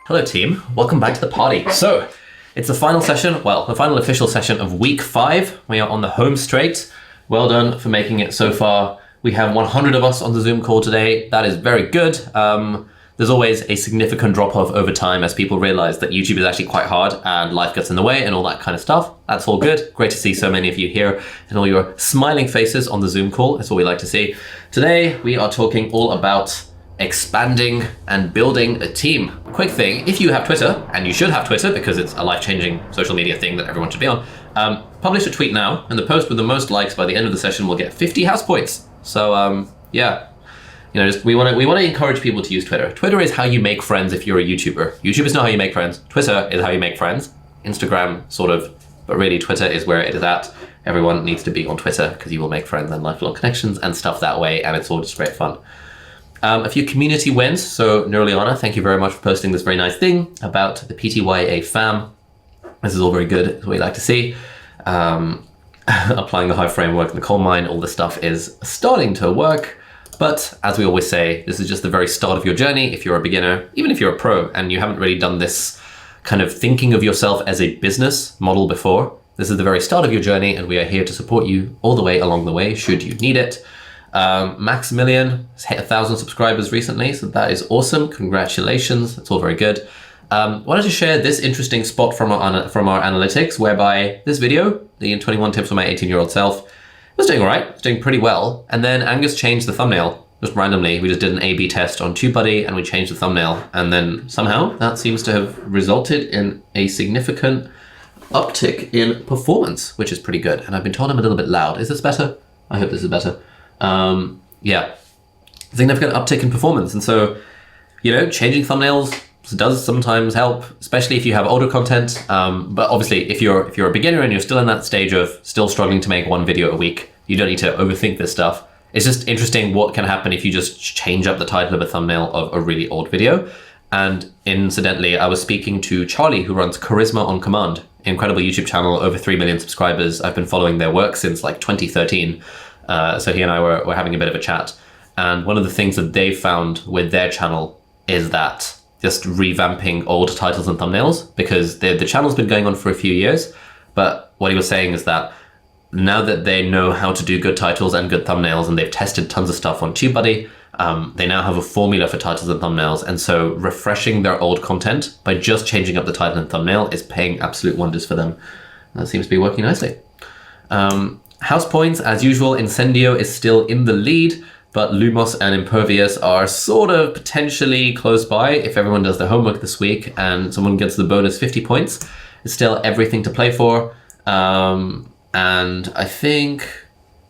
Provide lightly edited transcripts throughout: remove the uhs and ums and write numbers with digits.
Hello team, welcome back to the party. So, it's the final session, well, the final official session of week 5. We are on the home straight. Well done for making it so far. We have 100 of us on the Zoom call today. That is very good. There's always a significant drop-off over time as people realize that YouTube is actually quite hard and life gets in the way and all that kind of stuff. That's all good. Great to see so many of you here and all your smiling faces on the Zoom call. That's what we like to see. Today, we are talking all about expanding and building a team. Quick thing, if you have Twitter, and you should have Twitter because it's a life-changing social media thing that everyone should be on, publish a tweet now, and the post with the most likes by the end of the session will get 50 house points. So yeah, you know, we want to encourage people to use Twitter. Twitter is how you make friends if you're a YouTuber. YouTube is not how you make friends. Twitter is how you make friends. Instagram sort of, but really Twitter is where it is at. Everyone needs to be on Twitter because you will make friends and lifelong connections and stuff that way, and it's all just great fun. A few community wins. So Neuraliana, thank you very much for posting this very nice thing about the PTYA fam. This is all very good. It's what we like to see. Applying the Hive framework in the coal mine, all this stuff is starting to work. But as we always say, this is just the very start of your journey. If you're a beginner, even if you're a pro and you haven't really done this kind of thinking of yourself as a business model before, this is the very start of your journey and we are here to support you all the way along the way should you need it. Maximilian has hit 1,000 subscribers recently, so that is awesome. Congratulations, that's all very good. Wanted to share this interesting spot from our analytics, whereby this video, the 21 tips for my 18-year-old self, was doing all right, it's doing pretty well. And then Angus changed the thumbnail just randomly. We just did an A/B test on TubeBuddy and we changed the thumbnail. And then somehow that seems to have resulted in a significant uptick in performance, which is pretty good. And I've been told I'm a little bit loud. Is this better? I hope this is better. Yeah, significant uptick in performance. And so, you know, changing thumbnails does sometimes help, especially if you have older content. But obviously if you're a beginner and you're still in that stage of still struggling to make one video a week, you don't need to overthink this stuff. It's just interesting what can happen if you just change up the title of a thumbnail of a really old video. And incidentally, I was speaking to Charlie, who runs Charisma on Command, incredible YouTube channel, over 3 million subscribers. I've been following their work since like 2013. So he and I were having a bit of a chat. And one of the things that they found with their channel is that just revamping old titles and thumbnails, because the channel's been going on for a few years. But what he was saying is that now that they know how to do good titles and good thumbnails, and they've tested tons of stuff on TubeBuddy, they now have a formula for titles and thumbnails. And so refreshing their old content by just changing up the title and thumbnail is paying absolute wonders for them. That seems to be working nicely. House points, as usual, Incendio is still in the lead, but Lumos and Impervious are sort of potentially close by if everyone does their homework this week and someone gets the bonus 50 points. It's still everything to play for. And I think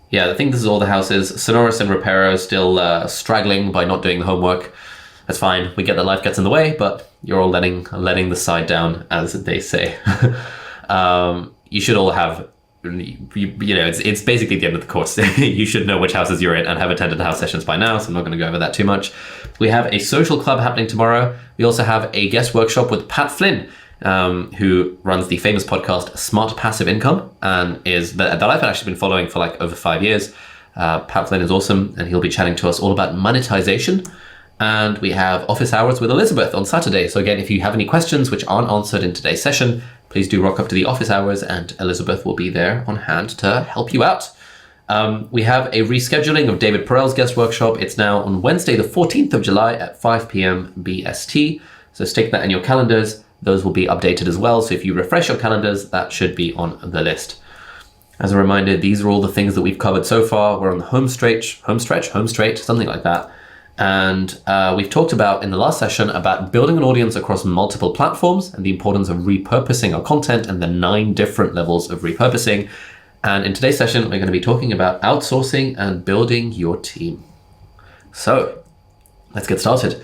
this is all the houses. Sonoris and Reparo still straggling by not doing the homework. That's fine. We get that life gets in the way, but you're all letting the side down, as they say. You should all have, you know, it's basically the end of the course. You should know which houses you're in and have attended the house sessions by now, so I'm not going to go over that too much. We have a social club happening tomorrow. We also have a guest workshop with Pat Flynn, who runs the famous podcast Smart Passive Income, and that I've actually been following for like over 5 years. Pat Flynn is awesome, and he'll be chatting to us all about monetization. And we have office hours with Elizabeth on Saturday. So again, if you have any questions which aren't answered in today's session, please do rock up to the office hours and Elizabeth will be there on hand to help you out. We have a rescheduling of David Perel's guest workshop. It's now on Wednesday, the 14th of July at 5 p.m. BST. So stick that in your calendars. Those will be updated as well. So if you refresh your calendars, that should be on the list. As a reminder, these are all the things that we've covered so far. We're on the home straight, something like that. And we've talked about in the last session about building an audience across multiple platforms and the importance of repurposing our content and the 9 different levels of repurposing. And in today's session, we're going to be talking about outsourcing and building your team. So let's get started.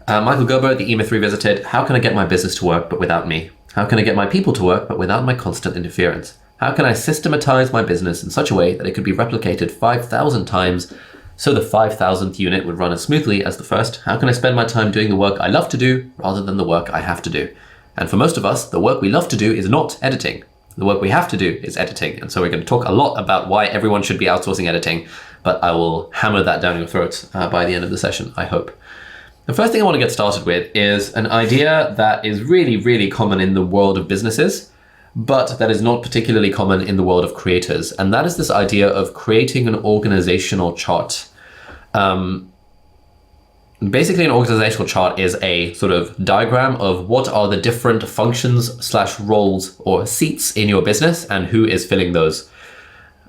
Michael Gerber, the E-Myth Revisited. How can I get my business to work but without me? How can I get my people to work but without my constant interference? How can I systematize my business in such a way that it could be replicated 5,000 times so the 5,000th unit would run as smoothly as the first? How can I spend my time doing the work I love to do rather than the work I have to do? And for most of us, the work we love to do is not editing. The work we have to do is editing. And so we're going to talk a lot about why everyone should be outsourcing editing, but I will hammer that down your throats by the end of the session, I hope. The first thing I want to get started with is an idea that is really, really common in the world of businesses, but that is not particularly common in the world of creators. And that is this idea of creating an organizational chart. Basically, an organizational chart is a sort of diagram of what are the different functions/roles or seats in your business and who is filling those.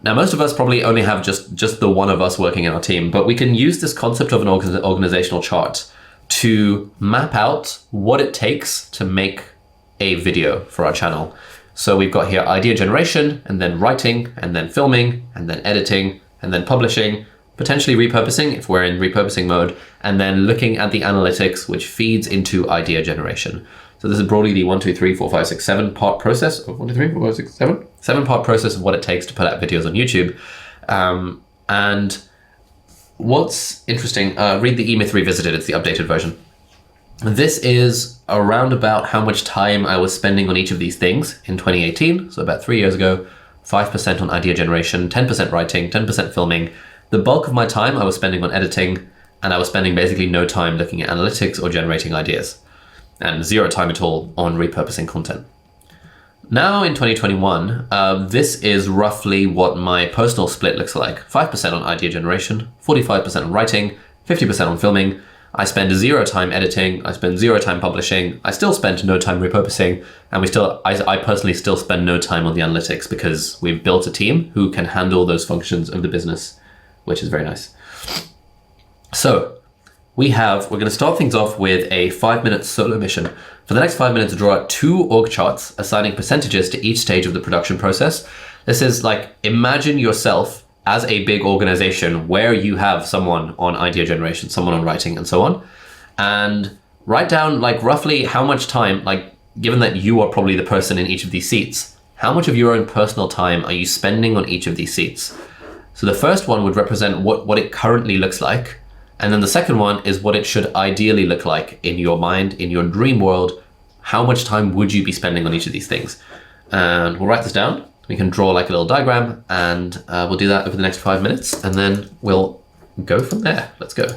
Now, most of us probably only have just the one of us working in our team, but we can use this concept of an organizational chart to map out what it takes to make a video for our channel. So we've got here idea generation, and then writing, and then filming, and then editing, and then publishing, potentially repurposing if we're in repurposing mode, and then looking at the analytics, which feeds into idea generation. So this is broadly the 7-part process of 7-part process of what it takes to put out videos on YouTube. And what's interesting, read the eMyth Revisited, it's the updated version. This is around about how much time I was spending on each of these things in 2018, so about 3 years ago. 5% on idea generation, 10% writing, 10% filming. The bulk of my time I was spending on editing, and I was spending basically no time looking at analytics or generating ideas, and 0 time at all on repurposing content. Now in 2021, this is roughly what my personal split looks like. 5% on idea generation, 45% on writing, 50% on filming. I spend 0 time editing, I spend 0 time publishing, I still spend no time repurposing, and I personally still spend no time on the analytics because we've built a team who can handle those functions of the business, which is very nice. So we're going to start things off with a 5-minute solo mission. For the next 5 minutes, draw out 2 org charts assigning percentages to each stage of the production process. This is like, imagine yourself as a big organization where you have someone on idea generation, someone on writing, and so on. And write down like roughly how much time, like given that you are probably the person in each of these seats, how much of your own personal time are you spending on each of these seats? So the first one would represent what it currently looks like. And then the second one is what it should ideally look like in your mind, in your dream world. How much time would you be spending on each of these things? And we'll write this down. We can draw like a little diagram, and we'll do that over the next 5 minutes, and then we'll go from there. Let's go.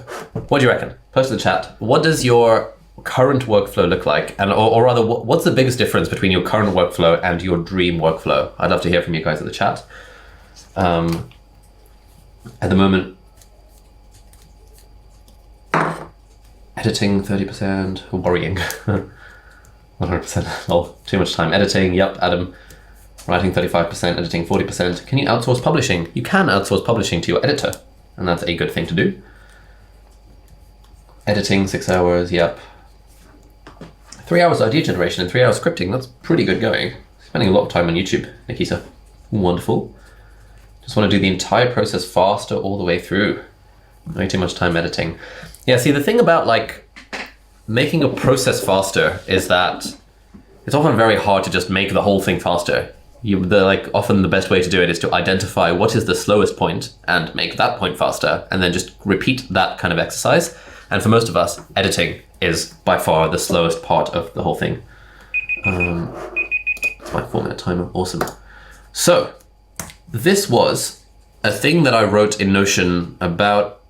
What do you reckon? Post in the chat. What does your current workflow look like? And or rather, what's the biggest difference between your current workflow and your dream workflow? I'd love to hear from you guys in the chat. At the moment, editing 30%, worrying. 100%. Oh, too much time editing. Yep, Adam. Writing 35%, editing 40%. Can you outsource publishing? You can outsource publishing to your editor, and that's a good thing to do. Editing 6 hours, yep. 3 hours idea generation and 3 hours scripting, that's pretty good going. Spending a lot of time on YouTube, Nikita. Wonderful. Just want to do the entire process faster all the way through. Way too much time editing. Yeah, see, the thing about like making a process faster is that it's often very hard to just make the whole thing faster. Often the best way to do it is to identify what is the slowest point and make that point faster, and then just repeat that kind of exercise. And for most of us, editing is by far the slowest part of the whole thing. It's my 4-minute timer, awesome. So this was a thing that I wrote in Notion about,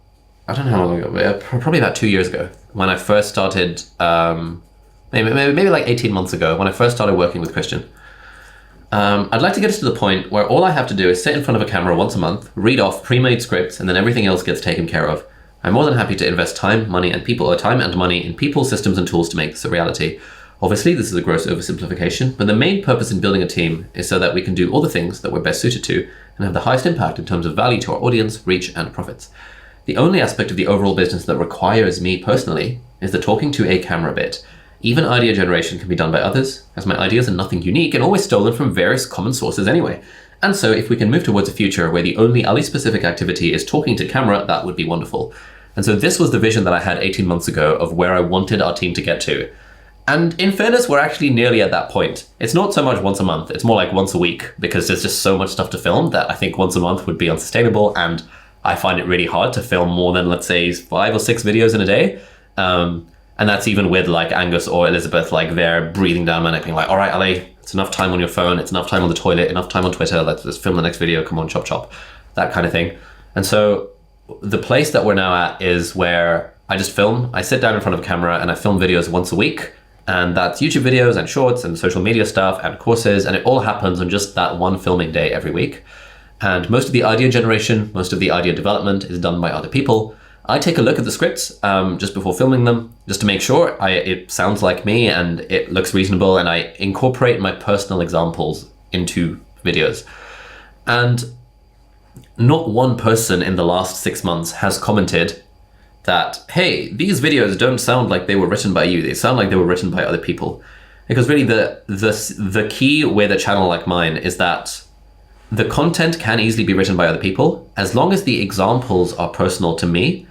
I don't know how long ago, probably about 2 years ago, when I first started, maybe like 18 months ago, when I first started working with Christian. I'd like to get us to the point where all I have to do is sit in front of a camera once a month, read off pre-made scripts, and then everything else gets taken care of. I'm more than happy to invest time and money in people, systems, and tools to make this a reality. Obviously, this is a gross oversimplification, but the main purpose in building a team is so that we can do all the things that we're best suited to and have the highest impact in terms of value to our audience, reach, and profits. The only aspect of the overall business that requires me personally is the talking to a camera bit. Even idea generation can be done by others, as my ideas are nothing unique and always stolen from various common sources anyway. And so if we can move towards a future where the only Ali-specific activity is talking to camera, that would be wonderful. And so this was the vision that I had 18 months ago of where I wanted our team to get to. And in fairness, we're actually nearly at that point. It's not so much once a month, it's more like once a week, because there's just so much stuff to film that I think once a month would be unsustainable, and I find it really hard to film more than, let's say, 5 or 6 videos in a day. And that's even with like Angus or Elizabeth, like they're breathing down my neck being like, all right, Ali, it's enough time on your phone, it's enough time on the toilet, enough time on Twitter, let's film the next video, come on, chop chop, that kind of thing. And so the place that we're now at is where I just film. I sit down in front of a camera and I film videos once a week. And that's YouTube videos and shorts and social media stuff and courses. And it all happens on just that one filming day every week. And most of the idea generation, most of the idea development is done by other people. I take a look at the scripts just before filming them, just to make sure it sounds like me and it looks reasonable, and I incorporate my personal examples into videos. And not one person in the last 6 months has commented that, hey, these videos don't sound like they were written by you, they sound like they were written by other people. Because really the key with a channel like mine is that the content can easily be written by other people, as long as the examples are personal to me,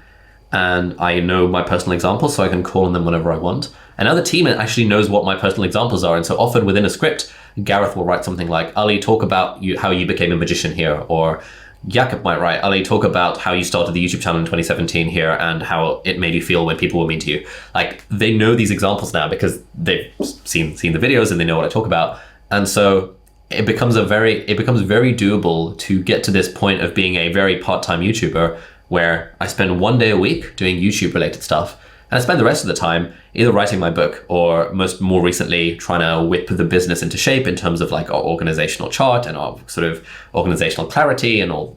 and I know my personal examples, so I can call on them whenever I want. And now the team actually knows what my personal examples are, and so often within a script, Gareth will write something like, Ali, talk about how you became a magician here, or Jakob might write, Ali, talk about how you started the YouTube channel in 2017 here and how it made you feel when people were mean to you. Like, they know these examples now because they've seen the videos and they know what I talk about. And so it becomes very doable to get to this point of being a very part-time YouTuber, where I spend 1 day a week doing YouTube related stuff, and I spend the rest of the time either writing my book or more recently trying to whip the business into shape in terms of like our organizational chart and our sort of organizational clarity and all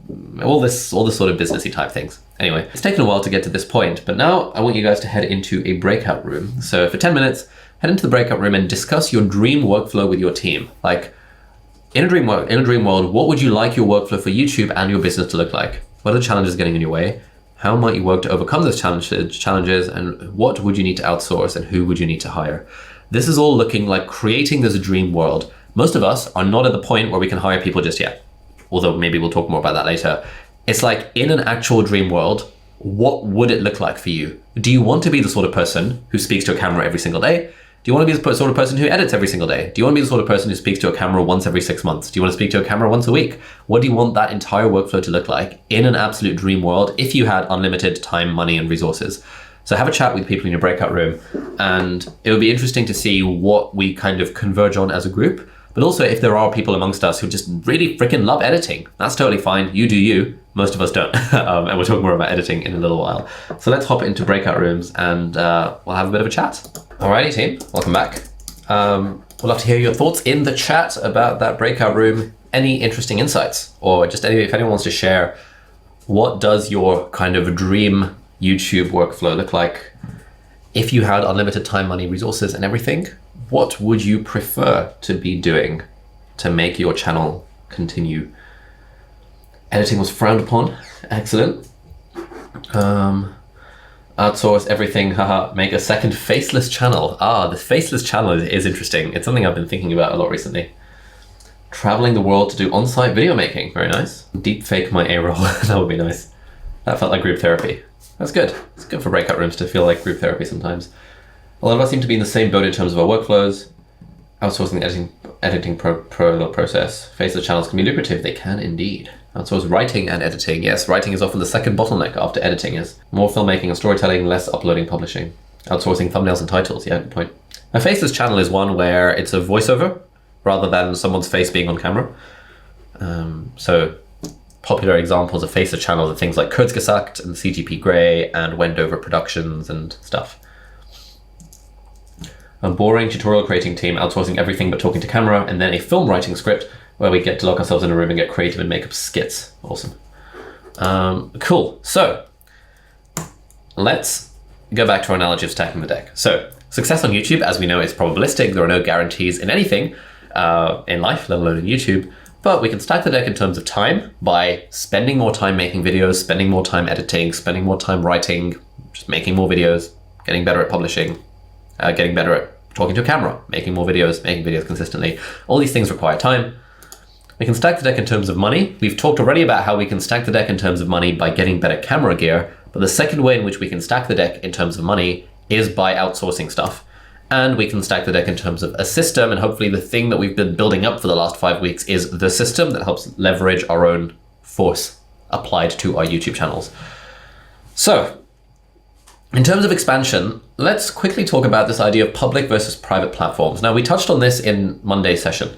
this sort of businessy type things. Anyway, it's taken a while to get to this point, but now I want you guys to head into a breakout room. So for 10 minutes, head into the breakout room and discuss your dream workflow with your team. Like, in a dream world, what would you like your workflow for YouTube and your business to look like? What are the challenges getting in your way? How might you work to overcome those challenges? And what would you need to outsource and who would you need to hire? This is all looking like creating this dream world. Most of us are not at the point where we can hire people just yet, although maybe we'll talk more about that later. It's like, in an actual dream world, what would it look like for you? Do you want to be the sort of person who speaks to a camera every single day? Do you want to be the sort of person who edits every single day? Do you want to be the sort of person who speaks to a camera once every 6 months? Do you want to speak to a camera once a week? What do you want that entire workflow to look like in an absolute dream world if you had unlimited time, money, and resources? So have a chat with people in your breakout room, and it would be interesting to see what we kind of converge on as a group. But also, if there are people amongst us who just really freaking love editing, that's totally fine. You do you. Most of us don't. And we'll talk more about editing in a little while. So let's hop into breakout rooms and we'll have a bit of a chat. Alrighty, team, welcome back. We'd love to hear your thoughts in the chat about that breakout room. Any interesting insights, or just if anyone wants to share, what does your kind of dream YouTube workflow look like? If you had unlimited time, money, resources, and everything, what would you prefer to be doing to make your channel continue? Editing was frowned upon. Excellent. Outsource everything, haha, make a second faceless channel. The faceless channel is interesting. It's something I've been thinking about a lot recently. Traveling the world to do on-site video making, very nice. Deep fake my A-roll, that would be nice. That felt like group therapy. That's good. It's good for breakout rooms to feel like group therapy sometimes. A lot of us seem to be in the same boat in terms of our workflows. Outsourcing the editing process. Faceless channels can be lucrative. They can indeed. Outsource writing and editing. Yes, writing is often the second bottleneck after editing is. More filmmaking and storytelling, less uploading, publishing. Outsourcing thumbnails and titles. Yeah, good point. A faceless channel is one where it's a voiceover rather than someone's face being on camera. So popular examples of faceless channels are things like Kurzgesagt and CGP Grey and Wendover Productions and stuff. A boring tutorial creating team outsourcing everything but talking to camera, and then a film writing script where we get to lock ourselves in a room and get creative and make up skits. Awesome. Cool. So let's go back to our analogy of stacking the deck. So success on YouTube, as we know, is probabilistic. There are no guarantees in anything in life, let alone in YouTube. But we can stack the deck in terms of time by spending more time making videos, spending more time editing, spending more time writing, just making more videos, getting better at publishing, getting better at talking to a camera, making more videos, making videos consistently. All these things require time. We can stack the deck in terms of money. We've talked already about how we can stack the deck in terms of money by getting better camera gear, but the second way in which we can stack the deck in terms of money is by outsourcing stuff. And we can stack the deck in terms of a system, and hopefully the thing that we've been building up for the last 5 weeks is the system that helps leverage our own force applied to our YouTube channels. So, in terms of expansion, let's quickly talk about this idea of public versus private platforms. Now, we touched on this in Monday's session,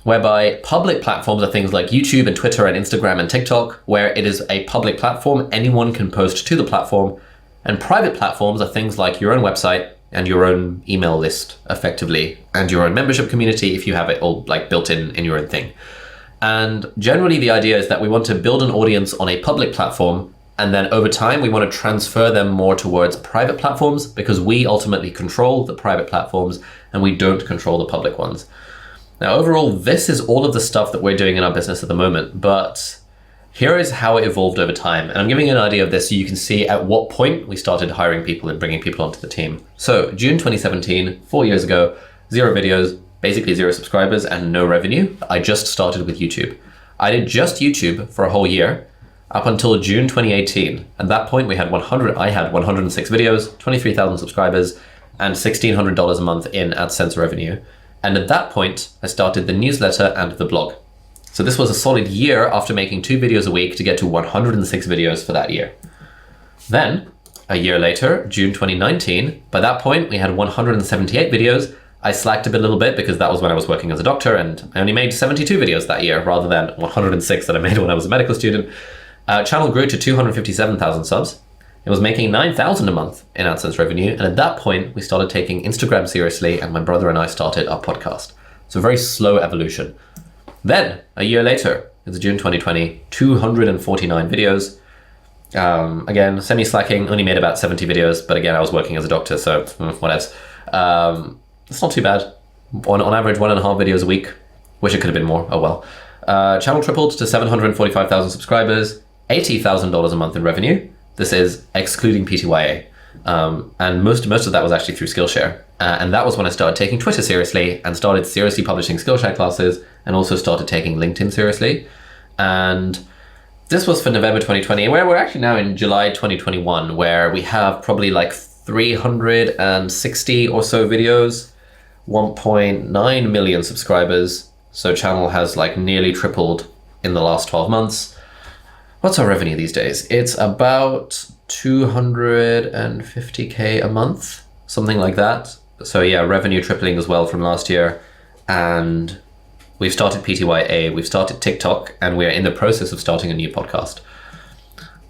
whereby public platforms are things like YouTube and Twitter and Instagram and TikTok, where it is a public platform, anyone can post to the platform, And private platforms are things like your own website and your own email list, effectively, and your own membership community if you have it all like built in your own thing. And generally the idea is that we want to build an audience on a public platform, and then over time we want to transfer them more towards private platforms, because we ultimately control the private platforms and we don't control the public ones. Now, overall, this is all of the stuff that we're doing in our business at the moment, but here is how it evolved over time. And I'm giving you an idea of this so you can see at what point we started hiring people and bringing people onto the team. So June 2017, 4 years ago, 0 videos, basically 0 subscribers and no revenue. I just started with YouTube. I did just YouTube for a whole year up until June 2018. At that point, I had 106 videos, 23,000 subscribers, and $1,600 a month in AdSense revenue. And at that point, I started the newsletter and the blog. So this was a solid year after making 2 videos a week to get to 106 videos for that year. Then, a year later, June 2019, by that point, we had 178 videos. I slacked a little bit because that was when I was working as a doctor, and I only made 72 videos that year rather than 106 that I made when I was a medical student. Channel grew to 257,000 subs. It was making $9,000 a month in AdSense revenue. And at that point, we started taking Instagram seriously, and my brother and I started our podcast. So very slow evolution. Then, a year later, it's June 2020, 249 videos. Again, semi-slacking, only made about 70 videos, but again, I was working as a doctor, so whatever. It's not too bad. On average, 1.5 videos a week. Wish it could have been more, oh well. Channel tripled to 745,000 subscribers, $80,000 a month in revenue. This is excluding PTYA. And most of that was actually through Skillshare. And that was when I started taking Twitter seriously and started seriously publishing Skillshare classes, and also started taking LinkedIn seriously. And this was for November 2020, where we're actually now in July 2021, where we have probably like 360 or so videos, 1.9 million subscribers. So channel has like nearly tripled in the last 12 months. What's our revenue these days? It's about 250K a month, something like that. So yeah, revenue tripling as well from last year. And we've started PTYA, we've started TikTok, and we're in the process of starting a new podcast.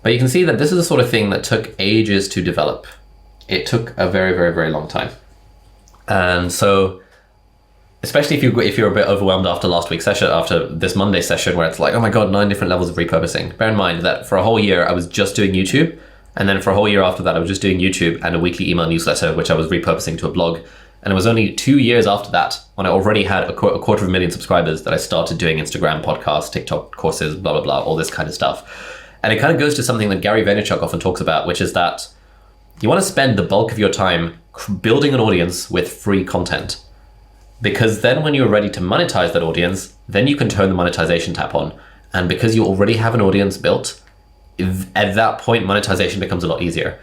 But you can see that this is the sort of thing that took ages to develop. It took a very, very, very long time. And so, especially if you're a bit overwhelmed after last week's session, after this Monday session, where it's like, oh my God, 9 different levels of repurposing. Bear in mind that for a whole year, I was just doing YouTube. And then for a whole year after that, I was just doing YouTube and a weekly email newsletter, which I was repurposing to a blog. And it was only 2 years after that, when I already had a 250,000 subscribers, that I started doing Instagram, podcasts, TikTok courses, blah, blah, blah, all this kind of stuff. And it kind of goes to something that Gary Vaynerchuk often talks about, which is that you want to spend the bulk of your time building an audience with free content. Because then when you're ready to monetize that audience, then you can turn the monetization tap on. And because you already have an audience built, at that point, monetization becomes a lot easier.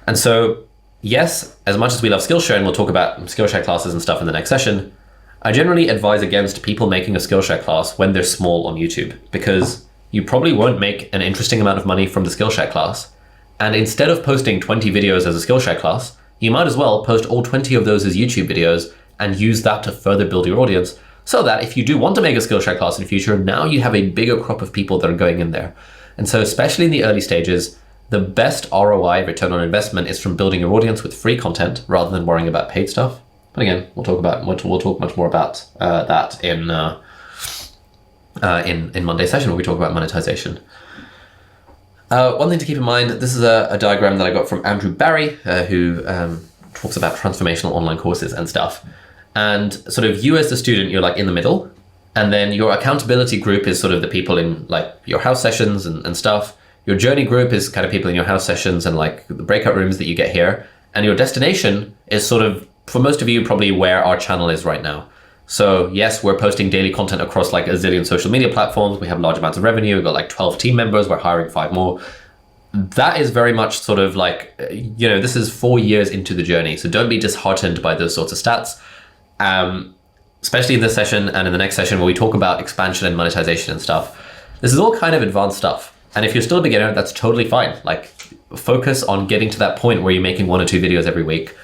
And so, yes, as much as we love Skillshare, and we'll talk about Skillshare classes and stuff in the next session, I generally advise against people making a Skillshare class when they're small on YouTube, because you probably won't make an interesting amount of money from the Skillshare class. And instead of posting 20 videos as a Skillshare class, you might as well post all 20 of those as YouTube videos and use that to further build your audience, so that if you do want to make a Skillshare class in the future, now you have a bigger crop of people that are going in there. And so especially in the early stages, the best ROI, return on investment, is from building your audience with free content rather than worrying about paid stuff. But again, we'll talk much more about that in Monday's session, where we talk about monetization. One thing to keep in mind, this is a diagram that I got from Andrew Barry, who talks about transformational online courses and stuff. And sort of you as the student, you're like in the middle. And then your accountability group is sort of the people in like your house sessions and stuff. Your journey group is kind of people in your house sessions and like the breakout rooms that you get here. And your destination is sort of, for most of you, probably where our channel is right now. So yes, we're posting daily content across like a zillion social media platforms. We have large amounts of revenue. We've got like 12 team members. We're hiring 5 more. That is very much sort of like, this is 4 years into the journey. So don't be disheartened by those sorts of stats. Especially in this session and in the next session where we talk about expansion and monetization and stuff. This is all kind of advanced stuff. And if you're still a beginner, that's totally fine. Like, focus on getting to that point where you're making 1 or 2 videos every week.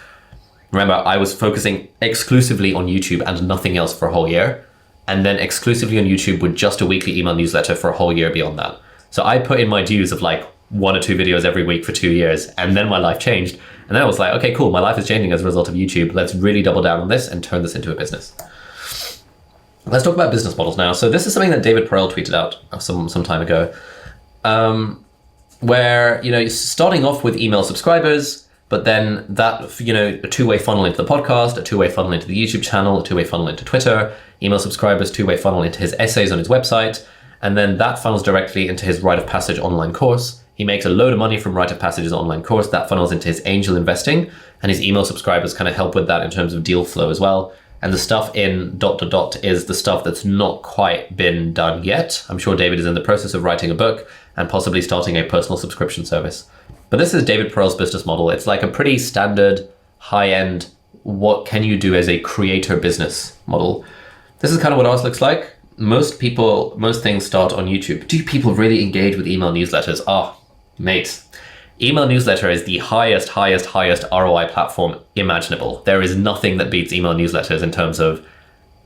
Remember, I was focusing exclusively on YouTube and nothing else for a whole year. And then exclusively on YouTube with just a weekly email newsletter for a whole year beyond that. So I put in my dues of like 1 or 2 videos every week for 2 years. And then my life changed. And then I was like, okay, cool. My life is changing as a result of YouTube. Let's really double down on this and turn this into a business. Let's talk about business models now. So this is something that David Perell tweeted out some time ago, where, starting off with email subscribers, but then that, a 2-way funnel into the podcast, a 2-way funnel into the YouTube channel, a 2-way funnel into Twitter, email subscribers, 2-way funnel into his essays on his website. And then that funnels directly into his Rite of Passage online course. He makes a load of money from Rite of Passage's online course. That funnels into his angel investing, and his email subscribers kind of help with that in terms of deal flow as well. And the stuff in ... is the stuff that's not quite been done yet. I'm sure David is in the process of writing a book and possibly starting a personal subscription service. But this is David Perell's business model. It's like a pretty standard, high-end, what can you do as a creator business model. This is kind of what ours looks like. Most things start on YouTube. Do people really engage with email newsletters? Mate. Email newsletter is the highest ROI platform imaginable. There is nothing that beats email newsletters in terms of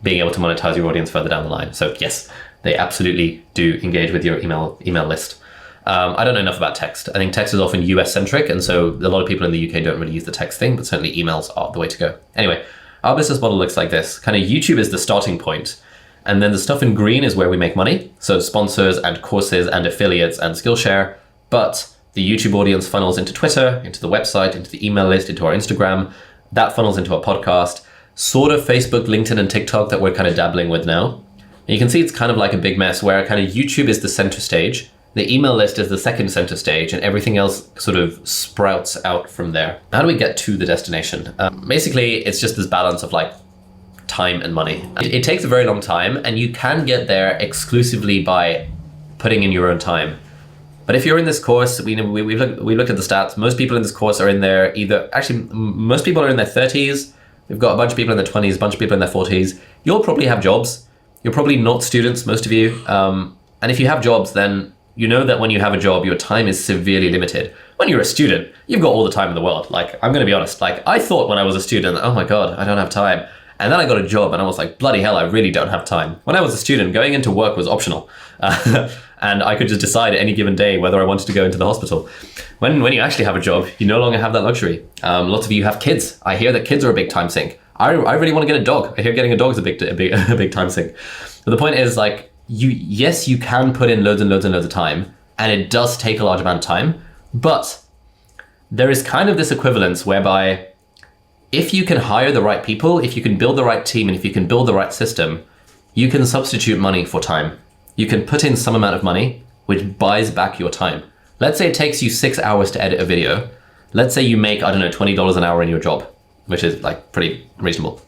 being able to monetize your audience further down the line. So yes, they absolutely do engage with your email list. I don't know enough about text. I think text is often US centric, and so a lot of people in the UK don't really use the text thing, but certainly emails are the way to go. Anyway, our business model looks like this. Kind of YouTube is the starting point, and then the stuff in green is where we make money. So sponsors and courses and affiliates and Skillshare, but the YouTube audience funnels into Twitter, into the website, into the email list, into our Instagram. That funnels into our podcast, sort of Facebook, LinkedIn, and TikTok that we're kind of dabbling with now. And you can see it's kind of like a big mess where kind of YouTube is the center stage, the email list is the second center stage, and everything else sort of sprouts out from there. How do we get to the destination? Basically, it's just this balance of like time and money. It takes a very long time, and you can get there exclusively by putting in your own time. But if you're in this course, we looked at the stats. Most people in this course are in their most people are in their 30s. We've got a bunch of people in their 20s, a bunch of people in their 40s. You'll probably have jobs. You're probably not students, most of you. And if you have jobs, then you know that when you have a job, your time is severely limited. When you're a student, you've got all the time in the world. Like, I'm going to be honest. Like, I thought when I was a student, oh my God, I don't have time. And then I got a job and I was like, bloody hell, I really don't have time. When I was a student, going into work was optional. And I could just decide any given day whether I wanted to go into the hospital. When you actually have a job, you no longer have that luxury. Lots of you have kids. I hear that kids are a big time sink. I really want to get a dog. I hear getting a dog is a big time sink. But the point is, like, you can put in loads and loads and loads of time, and it does take a large amount of time. But there is kind of this equivalence whereby if you can hire the right people, if you can build the right team, and if you can build the right system, you can substitute money for time. You can put in some amount of money, which buys back your time. Let's say it takes you 6 hours to edit a video. Let's say you make, I don't know, $20 an hour in your job, which is like pretty reasonable.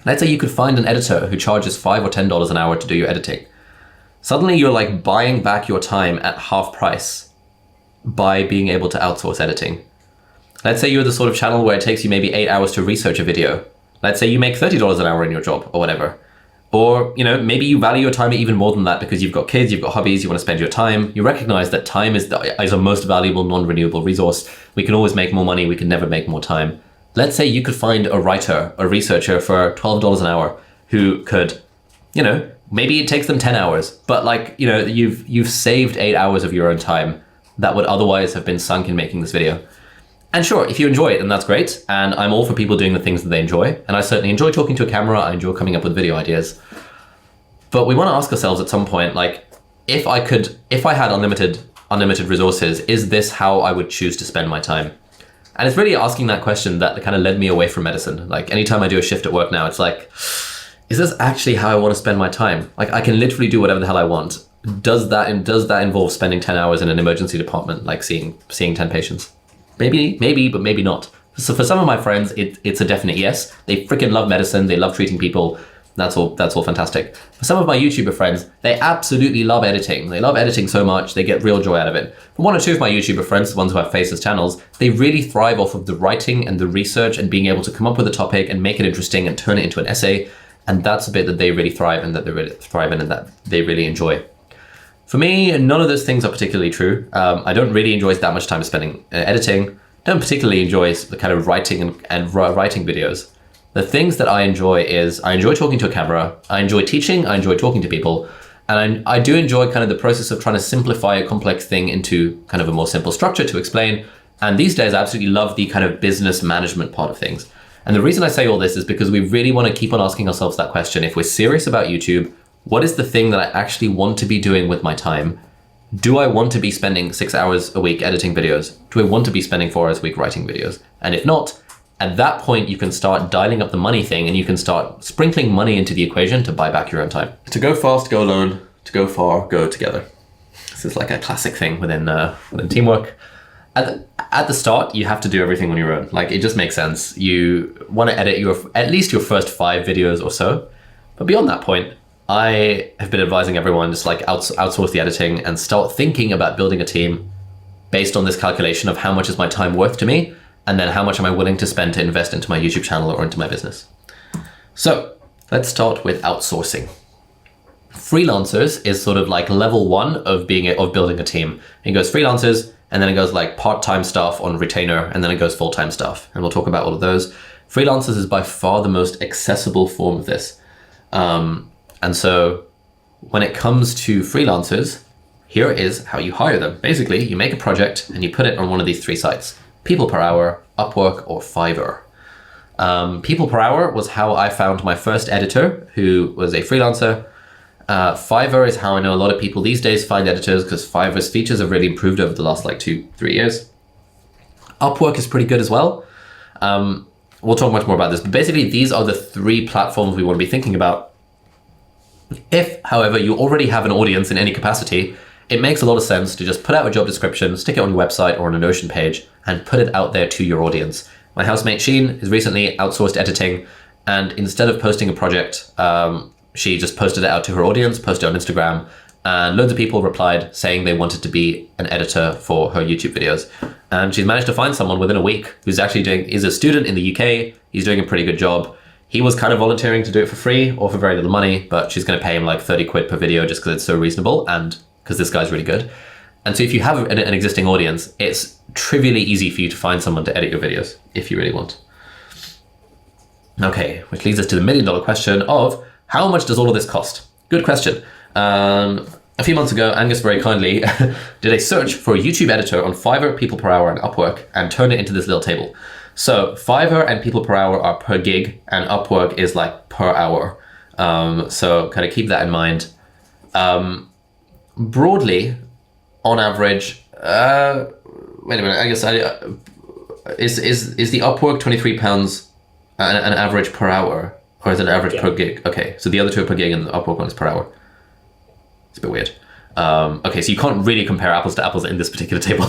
Let's say you could find an editor who charges $5 or $10 an hour to do your editing. Suddenly you're like buying back your time at half price by being able to outsource editing. Let's say you're the sort of channel where it takes you maybe 8 hours to research a video. Let's say you make $30 an hour in your job or whatever. Or, maybe you value your time even more than that because you've got kids, you've got hobbies, you want to spend your time. You recognize that time is our most valuable non-renewable resource. We can always make more money, we can never make more time. Let's say you could find a writer, a researcher for $12 an hour who could, maybe it takes them 10 hours, but you've saved 8 hours of your own time that would otherwise have been sunk in making this video. And sure, if you enjoy it, then that's great. And I'm all for people doing the things that they enjoy. And I certainly enjoy talking to a camera. I enjoy coming up with video ideas. But we want to ask ourselves at some point, like, if I had unlimited resources, is this how I would choose to spend my time? And it's really asking that question that kind of led me away from medicine. Like, anytime I do a shift at work now, it's like, is this actually how I want to spend my time? Like, I can literally do whatever the hell I want. Does that involve spending 10 hours in an emergency department, like seeing 10 patients? Maybe, but maybe not. So for some of my friends, it's a definite yes. They freaking love medicine. They love treating people. That's all fantastic. For some of my YouTuber friends, they absolutely love editing. They love editing so much, they get real joy out of it. For one or two of my YouTuber friends, the ones who have faceless channels, they really thrive off of the writing and the research and being able to come up with a topic and make it interesting and turn it into an essay. And that's a bit that they really thrive in, and that they really enjoy. For me, none of those things are particularly true. I don't really enjoy that much time spending editing. Don't particularly enjoy the kind of writing and writing videos. The things that I enjoy is I enjoy talking to a camera. I enjoy teaching. I enjoy talking to people. And I do enjoy kind of the process of trying to simplify a complex thing into kind of a more simple structure to explain. And these days, I absolutely love the kind of business management part of things. And the reason I say all this is because we really want to keep on asking ourselves that question. If we're serious about YouTube, what is the thing that I actually want to be doing with my time? Do I want to be spending 6 hours a week editing videos? Do I want to be spending 4 hours a week writing videos? And if not, at that point, you can start dialing up the money thing and you can start sprinkling money into the equation to buy back your own time. To go fast, go alone. To go far, go together. This is like a classic thing within teamwork. At the start, you have to do everything on your own. Like, it just makes sense. You want to edit at least your first 5 videos or so. But beyond that point, I have been advising everyone just like outsource the editing and start thinking about building a team based on this calculation of how much is my time worth to me, and then how much am I willing to spend to invest into my YouTube channel or into my business. So let's start with outsourcing. Freelancers is sort of like level 1 of building a team. It goes freelancers, and then it goes like part-time stuff on retainer, and then it goes full-time stuff. And we'll talk about all of those. Freelancers is by far the most accessible form of this. And so when it comes to freelancers, here is how you hire them. Basically, you make a project and you put it on one of these 3 sites: People Per Hour, Upwork, or Fiverr. People Per Hour was how I found my first editor, who was a freelancer. Fiverr is how I know a lot of people these days find editors, because Fiverr's features have really improved over the last like 2-3 years. Upwork is pretty good as well. We'll talk much more about this, but basically these are the 3 platforms we want to be thinking about. If, however, you already have an audience in any capacity, it makes a lot of sense to just put out a job description, stick it on your website or on a Notion page, and put it out there to your audience. My housemate Sheen has recently outsourced editing, and instead of posting a project, she just posted it out to her audience, posted it on Instagram, and loads of people replied saying they wanted to be an editor for her YouTube videos. And she's managed to find someone within a week who's actually is a student in the UK. He's doing a pretty good job. He was kind of volunteering to do it for free or for very little money, but she's going to pay him like 30 quid per video just because it's so reasonable and because this guy's really good. And so if you have an existing audience, it's trivially easy for you to find someone to edit your videos if you really want. Okay, which leads us to the $1 million question of how much does all of this cost? Good question. A few months ago, Angus very kindly did a search for a YouTube editor on Fiverr, People Per Hour, and Upwork, and turned it into this little table. So Fiverr and People Per Hour are per gig, and Upwork is like per hour. So kind of keep that in mind. Broadly, on average, wait a minute, I guess is the Upwork £23 an average per hour, or is it an average per gig? Okay, so the other 2 are per gig and the Upwork one is per hour. It's a bit weird. Okay, so you can't really compare apples to apples in this particular table,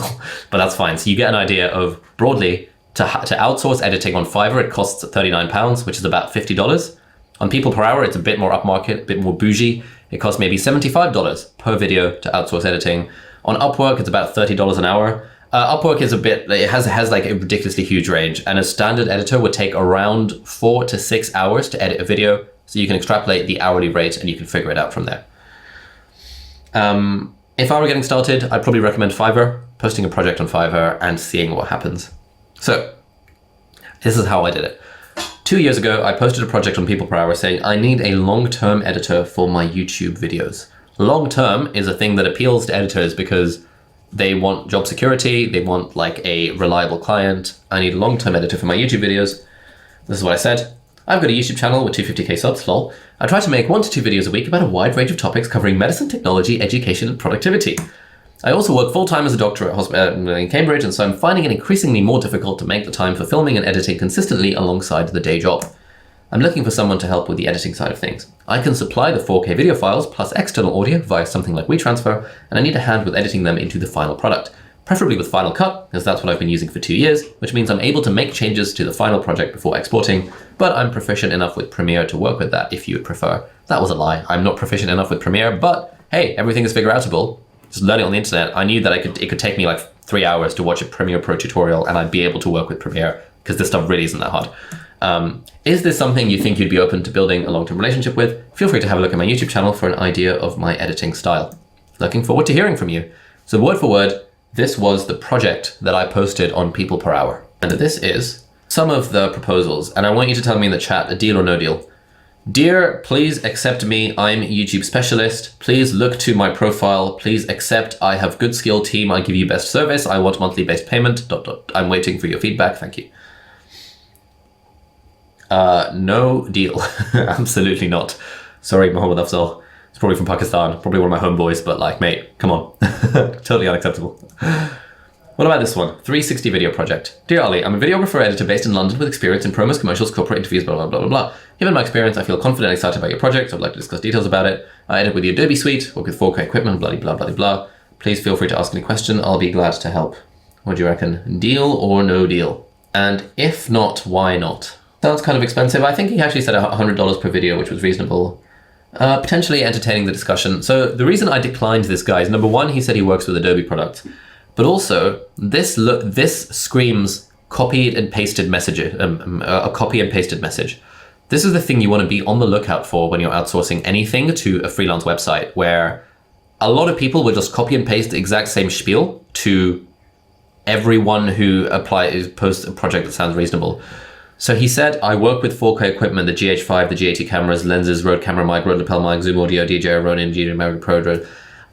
but that's fine. So you get an idea of, broadly, to outsource editing on Fiverr, it costs £39, which is about $50. On People Per Hour, it's a bit more upmarket, a bit more bougie. It costs maybe $75 per video to outsource editing. On Upwork, it's about $30 an hour. Upwork is it has like a ridiculously huge range, and a standard editor would take around 4 to 6 hours to edit a video. So you can extrapolate the hourly rate and you can figure it out from there. If I were getting started, I'd probably recommend Fiverr, posting a project on Fiverr and seeing what happens. So this is how I did it. 2 years ago, I posted a project on People Per Hour saying, I need a long-term editor for my YouTube videos. Long-term is a thing that appeals to editors because they want job security, they want like a reliable client. I need a long-term editor for my YouTube videos. This is what I said. I've got a YouTube channel with 250k subs, lol. I try to make 1 to 2 videos a week about a wide range of topics covering medicine, technology, education, and productivity. I also work full-time as a doctor in Cambridge, and so I'm finding it increasingly more difficult to make the time for filming and editing consistently alongside the day job. I'm looking for someone to help with the editing side of things. I can supply the 4K video files plus external audio via something like WeTransfer, and I need a hand with editing them into the final product. Preferably with Final Cut, because that's what I've been using for 2 years, which means I'm able to make changes to the final project before exporting, but I'm proficient enough with Premiere to work with that if you would prefer. That was a lie. I'm not proficient enough with Premiere, but hey, everything is figure outable. Just learning on the internet, I knew that it could take me like 3 hours to watch a Premiere Pro tutorial, and I'd be able to work with Premiere, because this stuff really isn't that hard. Is this something you think you'd be open to building a long-term relationship with? Feel free to have a look at my YouTube channel for an idea of my editing style. Looking forward to hearing from you. So word for word, this was the project that I posted on People Per Hour. And this is some of the proposals. And I want you to tell me in the chat, a deal or no deal. Dear, please accept me. I'm YouTube specialist. Please look to my profile. Please accept. I have good skill team. I give you best service. I want monthly based payment. ... I'm waiting for your feedback. Thank you. No deal. Absolutely not. Sorry, Mohammed Afzal. It's probably from Pakistan. Probably one of my homeboys, but like, mate, come on. Totally unacceptable. What about this one? 360 video project. Dear Ali, I'm a videographer editor based in London with experience in promos, commercials, corporate interviews, blah, blah, blah, blah, blah. Given my experience, I feel confident and excited about your project. I'd like to discuss details about it. I edit with the Adobe Suite, work with 4K equipment, blah, blah, blah, blah. Please feel free to ask any question. I'll be glad to help. What do you reckon? Deal or no deal? And if not, why not? Sounds kind of expensive. I think he actually said $100 per video, which was reasonable. Potentially entertaining the discussion. So the reason I declined this guy is, number one, he said he works with Adobe products. But also, this screams copied and pasted message, a copy and pasted message. This is the thing you want to be on the lookout for when you're outsourcing anything to a freelance website, where a lot of people will just copy and paste the exact same spiel to everyone who posts a project that sounds reasonable. So he said, I work with 4K equipment, the GH5, the G80 cameras, lenses, Rode camera mic, Rode lapel mic, Zoom audio, DJI, Ronin, DJI Mavic Pro drone.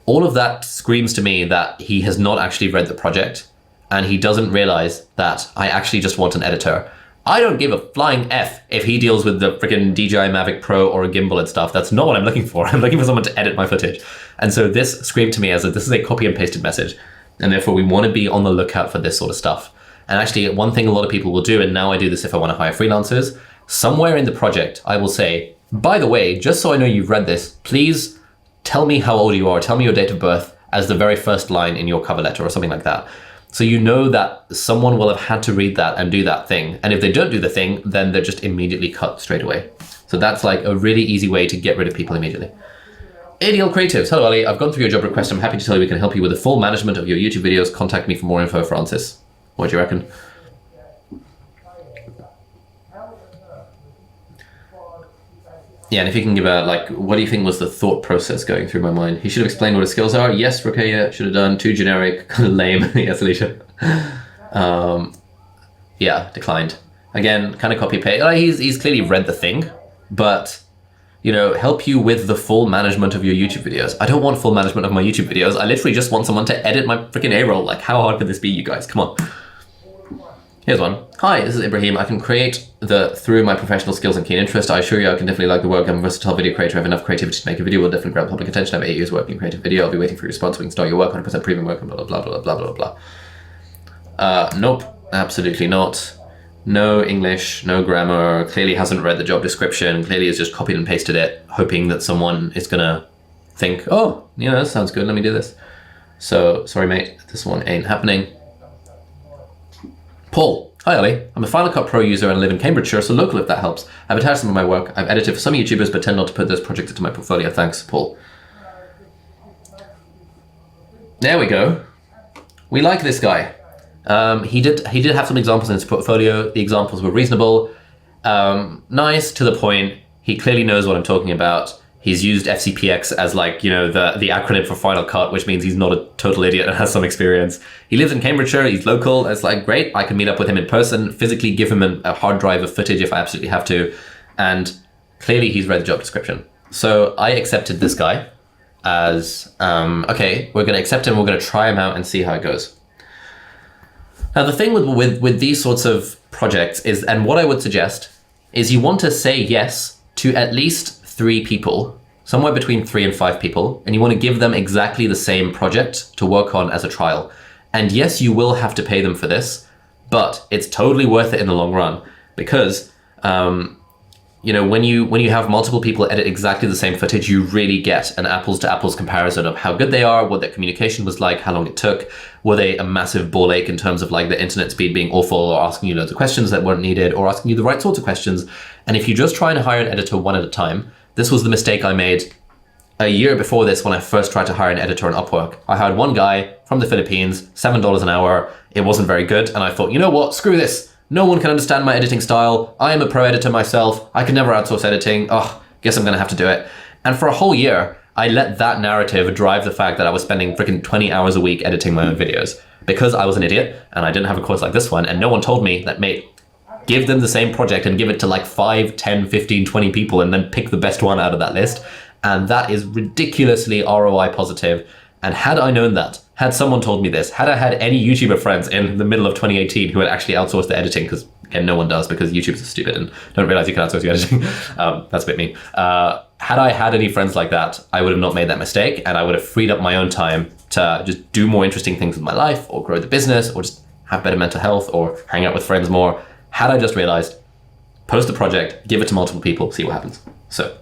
All of that screams to me that he has not actually read the project, and he doesn't realize that I actually just want an editor. I don't give a flying F if he deals with the freaking DJI Mavic Pro or a gimbal and stuff. That's not what I'm looking for. I'm looking for someone to edit my footage. And so this screamed to me as this is a copy and pasted message. And therefore we want to be on the lookout for this sort of stuff. And actually one thing a lot of people will do, and now I do this if I want to hire freelancers, somewhere in the project, I will say, by the way, just so I know you've read this, please tell me how old you are, tell me your date of birth as the very first line in your cover letter or something like that. So you know that someone will have had to read that and do that thing. And if they don't do the thing, then they're just immediately cut straight away. So that's like a really easy way to get rid of people immediately. ADL Creatives. Hello, Ali. I've gone through your job request. I'm happy to tell you we can help you with the full management of your YouTube videos. Contact me for more info, Francis. What do you reckon? Yeah, and if you can give a, like, what do you think was the thought process going through my mind? He should have explained what his skills are. Yes, Rokeya should have done. Too generic, kind of lame. Yes, Alicia. Yeah, declined. Again, kind of copy paste. He's clearly read the thing, but, you know, help you with the full management of your YouTube videos. I don't want full management of my YouTube videos. I literally just want someone to edit my freaking A-roll. Like, how hard could this be, you guys? Come on. Here's one. Hi, this is Ibrahim. I can create through my professional skills and keen interest. I assure you I can definitely like the work. I'm a versatile video creator. I have enough creativity to make a video. Will definitely grab public attention. I have 8 years working in creative video. I'll be waiting for your response so we can start your work. 100% premium work and blah, blah, blah, blah, blah, blah, blah. Nope, absolutely not. No English, no grammar. Clearly hasn't read the job description. Clearly has just copied and pasted it, hoping that someone is gonna think, oh, you know, that sounds good. Let me do this. So, sorry, mate. This one ain't happening. Paul. Hi, Ali. I'm a Final Cut Pro user and I live in Cambridgeshire, so local if that helps. I've attached some of my work. I've edited for some YouTubers, but tend not to put those projects into my portfolio. Thanks, Paul. There we go. We like this guy. He did have some examples in his portfolio. The examples were reasonable. Nice, to the point. He clearly knows what I'm talking about. He's used FCPX as, like, you know, the acronym for Final Cut, which means he's not a total idiot and has some experience. He lives in Cambridgeshire, he's local. It's like, great, I can meet up with him in person, physically give him a hard drive of footage if I absolutely have to. And clearly he's read the job description. So I accepted this guy as, okay, we're gonna accept him, we're gonna try him out and see how it goes. Now the thing with these sorts of projects is, and what I would suggest, is you want to say yes to at least 3 people, somewhere between 3 and 5 people, and you want to give them exactly the same project to work on as a trial. And yes, you will have to pay them for this, but it's totally worth it in the long run, because you know, when you have multiple people edit exactly the same footage, you really get an apples to apples comparison of how good they are, what their communication was like, how long it took, were they a massive ball ache in terms of like the internet speed being awful, or asking you loads of questions that weren't needed, or asking you the right sorts of questions. And if you just try and hire an editor one at a time, this was the mistake I made a year before this when I first tried to hire an editor on Upwork. I hired one guy from the Philippines, $7 an hour. It wasn't very good. And I thought, you know what, screw this. No one can understand my editing style. I am a pro editor myself. I can never outsource editing. Oh, guess I'm gonna have to do it. And for a whole year, I let that narrative drive the fact that I was spending freaking 20 hours a week editing my own videos, because I was an idiot and I didn't have a course like this one, and no one told me that, mate, give them the same project and give it to like 5, 10, 15, 20 people and then pick the best one out of that list. And that is ridiculously ROI positive. And had I known that, had someone told me this, had I had any YouTuber friends in the middle of 2018 who had actually outsourced the editing, because again, no one does because YouTubers are stupid and don't realize you can outsource your editing. That's a bit mean. Had I had any friends like that, I would have not made that mistake, and I would have freed up my own time to just do more interesting things with my life, or grow the business, or just have better mental health, or hang out with friends more. Had I just realized, post the project, give it to multiple people, see what happens. So,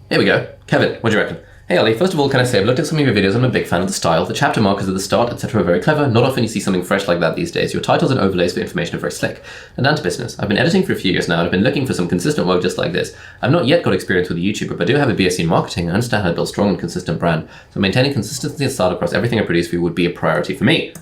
here we go. Kevin, what do you reckon? Hey Ollie, first of all, can I say I've looked at some of your videos, I'm a big fan of the style. The chapter markers at the start, etc. are very clever. Not often you see something fresh like that these days. Your titles and overlays for information are very slick. And down to business. I've been editing for a few years now and I've been looking for some consistent work just like this. I've not yet got experience with a YouTuber, but I do have a BSc in marketing and understand how to build strong and consistent brand. So maintaining consistency and style across everything I produce for you would be a priority for me.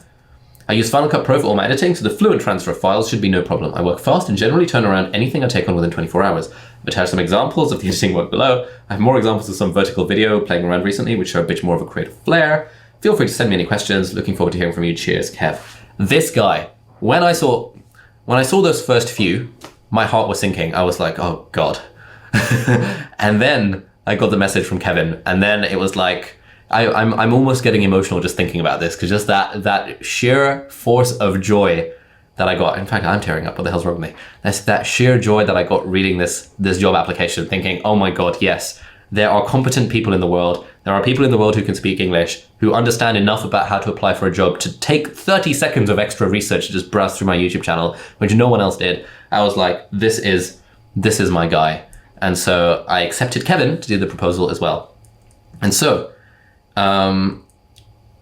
I use Final Cut Pro for all my editing, so the fluent transfer of files should be no problem. I work fast and generally turn around anything I take on within 24 hours. I've attached some examples of the editing work below. I have more examples of some vertical video playing around recently, which show a bit more of a creative flair. Feel free to send me any questions. Looking forward to hearing from you. Cheers, Kev. This guy, when I saw those first few, my heart was sinking. I was like, oh God. And then I got the message from Kevin, and then it was like, I'm almost getting emotional just thinking about this, because just that sheer force of joy that I got. In fact, I'm tearing up. What the hell's wrong with me? That's that sheer joy that I got reading this job application, thinking, oh my God, yes, there are competent people in the world. There are people in the world who can speak English, who understand enough about how to apply for a job to take 30 seconds of extra research to just browse through my YouTube channel, which no one else did. I was like, this is my guy. And so I accepted Kevin to do the proposal as well. And so,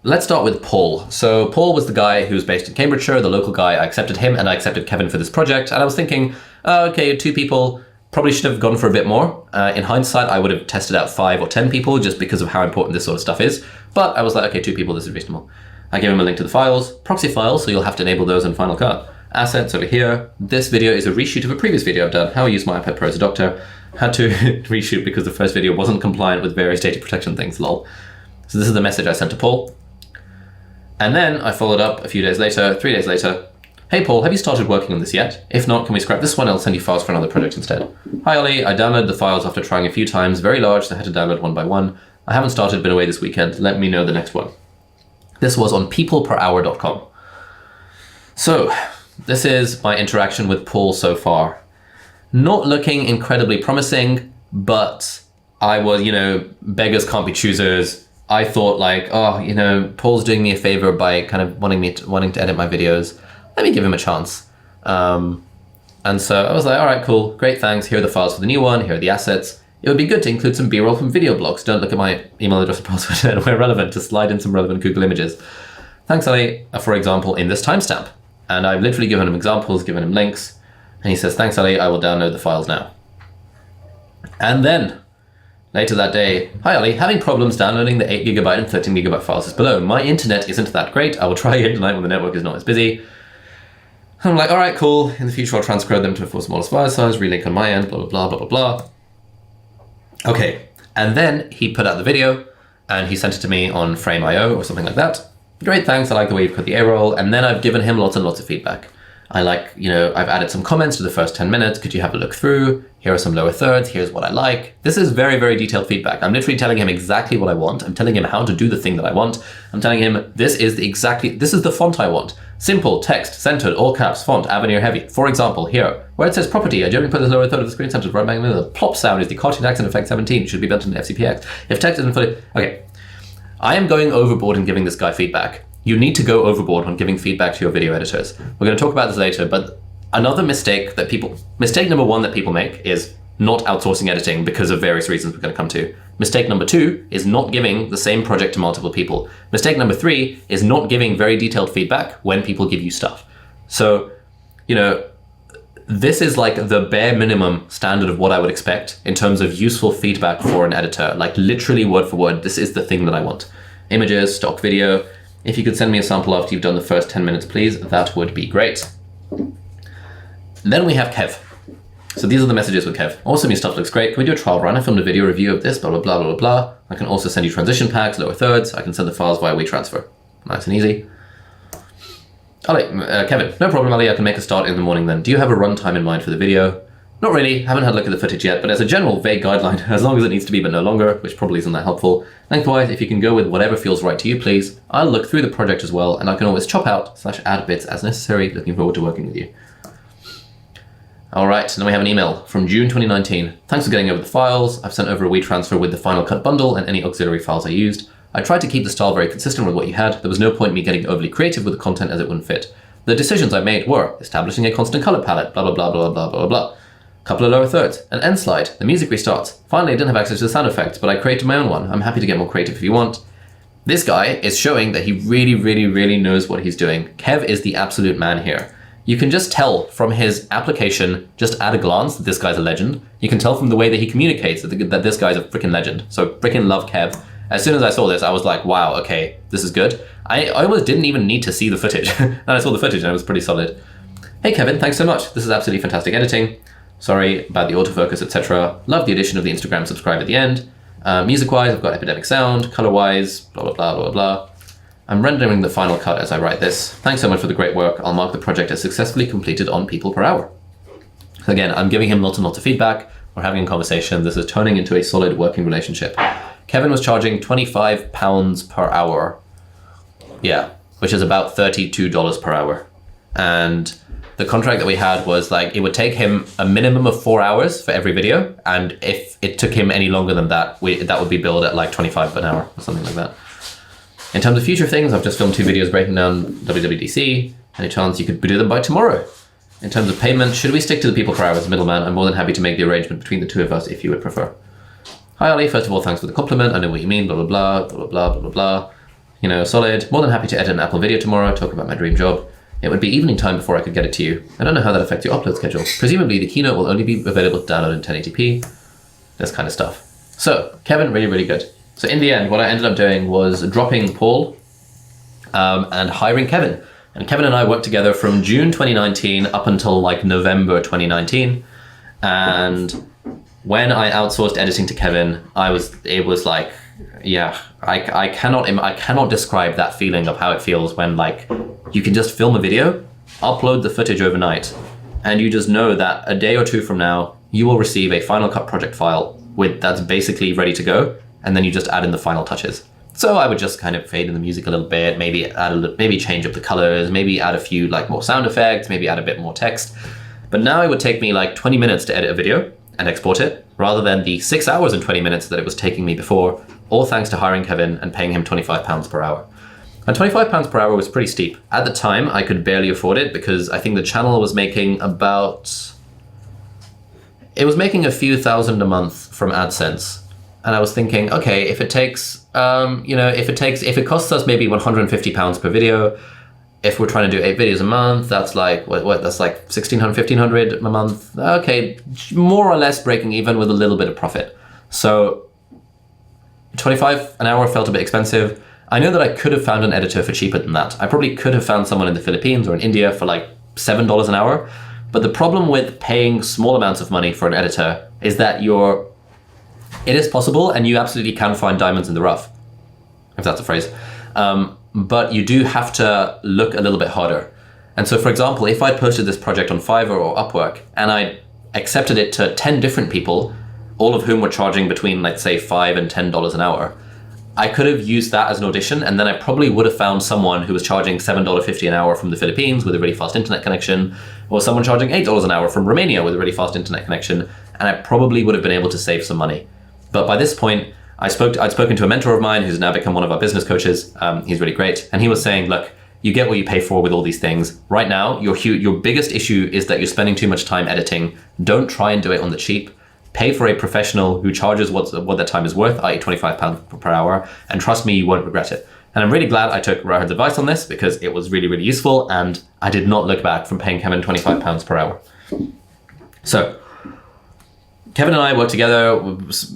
let's start with Paul. So Paul was the guy who was based in Cambridgeshire, the local guy. I accepted him and I accepted Kevin for this project. And I was thinking, okay, 2 people, probably should have gone for a bit more. In hindsight, I would have tested out 5 or 10 people just because of how important this sort of stuff is. But I was like, okay, 2 people, this is reasonable. I gave him a link to the files, proxy files, so you'll have to enable those in Final Cut. Assets over here. This video is a reshoot of a previous video I've done, how I use my iPad Pro as a doctor. Had to reshoot because the first video wasn't compliant with various data protection things, lol. So this is the message I sent to Paul. And then I followed up a few days later, 3 days later. Hey Paul, have you started working on this yet? If not, can we scrap this one? I'll send you files for another project instead. Hi Ollie, I downloaded the files after trying a few times, very large, so I had to download one by one. I haven't started, been away this weekend. Let me know the next one. This was on peopleperhour.com. So this is my interaction with Paul so far. Not looking incredibly promising, but I was, beggars can't be choosers. I thought like, oh, Paul's doing me a favor by kind of wanting to edit my videos. Let me give him a chance. And so I was like, all right, cool, great, thanks. Here are the files for the new one. Here are the assets. It would be good to include some B-roll from video blogs. Don't look at my email address or password where relevant, to slide in some relevant Google images. Thanks, Ali, for example, in this timestamp. And I've literally given him examples, given him links. And he says, thanks, Ali, I will download the files now. And then later that day, hi Ali, having problems downloading the 8GB and 13GB files is below. My internet isn't that great. I will try again tonight when the network is not as busy. I'm like, all right, cool. In the future, I'll transcribe them to a smallest file size, relink on my end, blah, blah, blah, blah, blah, blah. Okay, and then he put out the video and he sent it to me on Frame.io or something like that. Great, thanks. I like the way you've cut the A-roll. And then I've given him lots and lots of feedback. I like, I've added some comments to the first 10 minutes. Could you have a look through? Here are some lower thirds. Here's what I like. This is very, very detailed feedback. I'm literally telling him exactly what I want. I'm telling him how to do the thing that I want. I'm telling him this is the font I want. Simple, text, centered, all caps, font, Avenir heavy. For example, here, where it says property, I generally put the lower third of the screen centered right bang in the middle. The plop sound is the cartoon accent effect 17. Should be built into FCPX. If text isn't fully, okay. I am going overboard in giving this guy feedback. You need to go overboard on giving feedback to your video editors. We're going to talk about this later, but another mistake number 1 that people make is not outsourcing editing because of various reasons we're going to come to. Mistake number 2 is not giving the same project to multiple people. Mistake number 3 is not giving very detailed feedback when people give you stuff. So, this is like the bare minimum standard of what I would expect in terms of useful feedback for an editor, like literally word for word, this is the thing that I want. Images, stock video. If you could send me a sample after you've done the first 10 minutes, please, that would be great. Then we have Kev. So these are the messages with Kev. Awesome, your stuff looks great. Can we do a trial run? I filmed a video review of this, blah, blah, blah, blah, blah. I can also send you transition packs, lower thirds. I can send the files via WeTransfer. Nice and easy. Ali, Kevin, no problem, Ali. I can make a start in the morning then. Do you have a runtime in mind for the video? Not really. Haven't had a look at the footage yet, but as a general vague guideline, as long as it needs to be but no longer, which probably isn't that helpful. Lengthwise, if you can go with whatever feels right to you, please. I'll look through the project as well, and I can always chop out / add bits as necessary. Looking forward to working with you. All right, then we have an email from June 2019. Thanks for getting over the files. I've sent over a WeTransfer with the Final Cut bundle and any auxiliary files I used. I tried to keep the style very consistent with what you had. There was no point in me getting overly creative with the content as it wouldn't fit. The decisions I made were establishing a constant color palette, blah, blah, blah, blah, blah, blah, blah. Couple of lower thirds, an end slide, the music restarts. Finally, I didn't have access to the sound effects, but I created my own one. I'm happy to get more creative if you want. This guy is showing that he really, really, really knows what he's doing. Kev is the absolute man here. You can just tell from his application, just at a glance, that this guy's a legend. You can tell from the way that he communicates that this guy's a freaking legend. So freaking love Kev. As soon as I saw this, I was like, wow, okay, this is good. I almost didn't even need to see the footage. And I saw the footage and it was pretty solid. Hey Kevin, thanks so much. This is absolutely fantastic editing. Sorry about the autofocus, etc. Love the addition of the Instagram subscribe at the end. Music-wise, I've got Epidemic Sound. Color-wise, blah, blah, blah, blah, blah. I'm rendering the final cut as I write this. Thanks so much for the great work. I'll mark the project as successfully completed on people per hour. So again, I'm giving him lots and lots of feedback. We're having a conversation. This is turning into a solid working relationship. Kevin was charging £25 per hour. Yeah, which is about $32 per hour. And the contract that we had was like, it would take him a minimum of 4 hours for every video. And if it took him any longer than that, that would be billed at like 25 an hour or something like that. In terms of future things, I've just filmed 2 videos breaking down WWDC. Any chance you could do them by tomorrow? In terms of payment, should we stick to the people per hour as a middleman? I'm more than happy to make the arrangement between the two of us if you would prefer. Hi Ali, first of all, thanks for the compliment. I know what you mean, blah, blah, blah, blah, blah, blah, blah, blah. You know, solid. More than happy to edit an Apple video tomorrow, talk about my dream job. It would be evening time before I could get it to you. I don't know how that affects your upload schedule. Presumably the keynote will only be available to download in 1080p. This kind of stuff. So, Kevin, really, really good. So in the end, what I ended up doing was dropping Paul and hiring Kevin. And Kevin and I worked together from June 2019 up until like November 2019. And when I outsourced editing to Kevin, it was like, yeah, I cannot describe that feeling of how it feels when like you can just film a video, upload the footage overnight, and you just know that a day or two from now, you will receive a Final Cut project file that's basically ready to go. And then you just add in the final touches. So I would just kind of fade in the music a little bit, maybe change up the colors, maybe add a few like more sound effects, maybe add a bit more text. But now it would take me like 20 minutes to edit a video and export it, rather than the 6 hours and 20 minutes that it was taking me before, all thanks to hiring Kevin and paying him £25 per hour. And £25 per hour was pretty steep. At the time, I could barely afford it because I think the channel was making a few thousand a month from AdSense. And I was thinking, okay, if it costs us maybe £150 per video, if we're trying to do 8 videos a month, that's like, that's like 1,600, 1,500 a month. Okay, more or less breaking even with a little bit of profit. So 25 an hour felt a bit expensive. I know that I could have found an editor for cheaper than that. I probably could have found someone in the Philippines or in India for like $7 an hour. But the problem with paying small amounts of money for an editor is that it is possible, and you absolutely can find diamonds in the rough, if that's a phrase. But you do have to look a little bit harder. And so, for example, if I posted this project on Fiverr or Upwork, and I accepted it to 10 different people, all of whom were charging between, let's say, $5 and $10 an hour, I could have used that as an audition, and then I probably would have found someone who was charging $7.50 an hour from the Philippines with a really fast internet connection, or someone charging $8 an hour from Romania with a really fast internet connection, and I probably would have been able to save some money. But by this point, I'd spoken to a mentor of mine who's now become one of our business coaches. He's really great. And he was saying, look, you get what you pay for with all these things. Right now, your biggest issue is that you're spending too much time editing. Don't try and do it on the cheap. Pay for a professional who charges what that time is worth, i.e. £25 per hour. And trust me, you won't regret it. And I'm really glad I took Rahad's advice on this because it was really, really useful. And I did not look back from paying Kevin £25 per hour. So Kevin and I worked together.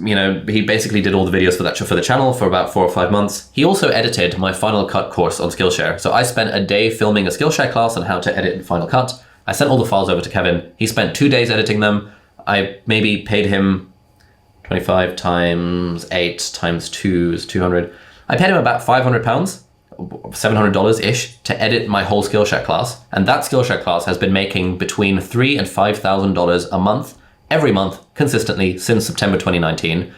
You know, he basically did all the videos for the channel for about 4 or 5 months. He also edited my Final Cut course on Skillshare. So I spent a day filming a Skillshare class on how to edit in Final Cut. I sent all the files over to Kevin. He spent 2 days editing them. I maybe paid him 25 times 8 times 2 is 200. I paid him about £500 $700-ish to edit my whole Skillshare class. And that Skillshare class has been making between $3,000 and $5,000 a month, every month, consistently since September 2019.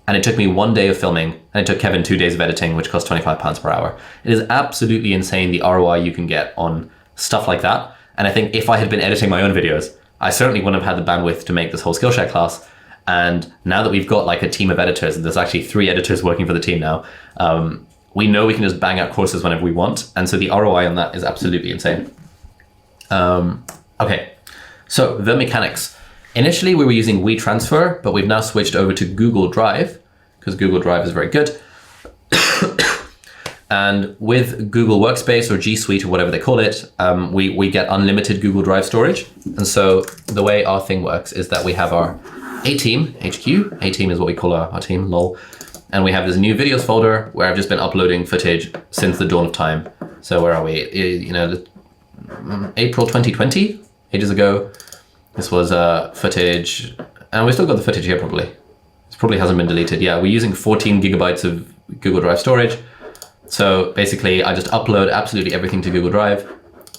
And it took me 1 day of filming, and it took Kevin 2 days of editing, which cost £25 per hour. It is absolutely insane the ROI you can get on stuff like that. And I think if I had been editing my own videos, I certainly wouldn't have had the bandwidth to make this whole Skillshare class. And now that we've got like a team of editors, and there's actually 3 editors working for the team now, we know we can just bang out courses whenever we want. And so the ROI on that is absolutely insane. Okay, so the mechanics. Initially, we were using WeTransfer, but we've now switched over to Google Drive because Google Drive is very good. And with Google Workspace or G Suite or whatever they call it, we get unlimited Google Drive storage. And so the way our thing works is that we have our A-Team, HQ. A-Team is what we call our team, lol. And we have this new videos folder where I've just been uploading footage since the dawn of time. So where are we? April 2020, ages ago. This was footage, and we still got the footage here probably. This probably hasn't been deleted. Yeah, we're using 14 gigabytes of Google Drive storage. So basically I just upload absolutely everything to Google Drive.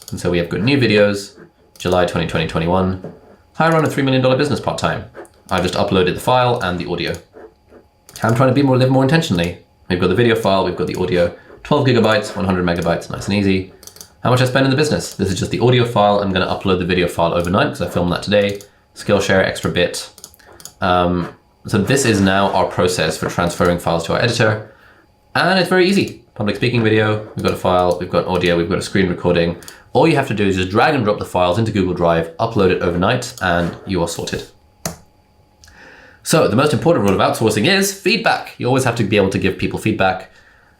And so we have got new videos, July 2021. Hire on a $3 million business part-time. I just uploaded the file and the audio. I'm trying to live more intentionally. We've got the video file, we've got the audio, 12 gigabytes, 100 megabytes, nice and easy. How much I spend in the business? This is just the audio file. I'm going to upload the video file overnight because I filmed that today. Skillshare, extra bit. So this is now our process for transferring files to our editor. And it's very easy. Public speaking video, we've got a file, we've got audio, we've got a screen recording. All you have to do is just drag and drop the files into Google Drive, upload it overnight, and you are sorted. So the most important rule of outsourcing is feedback. You always have to be able to give people feedback.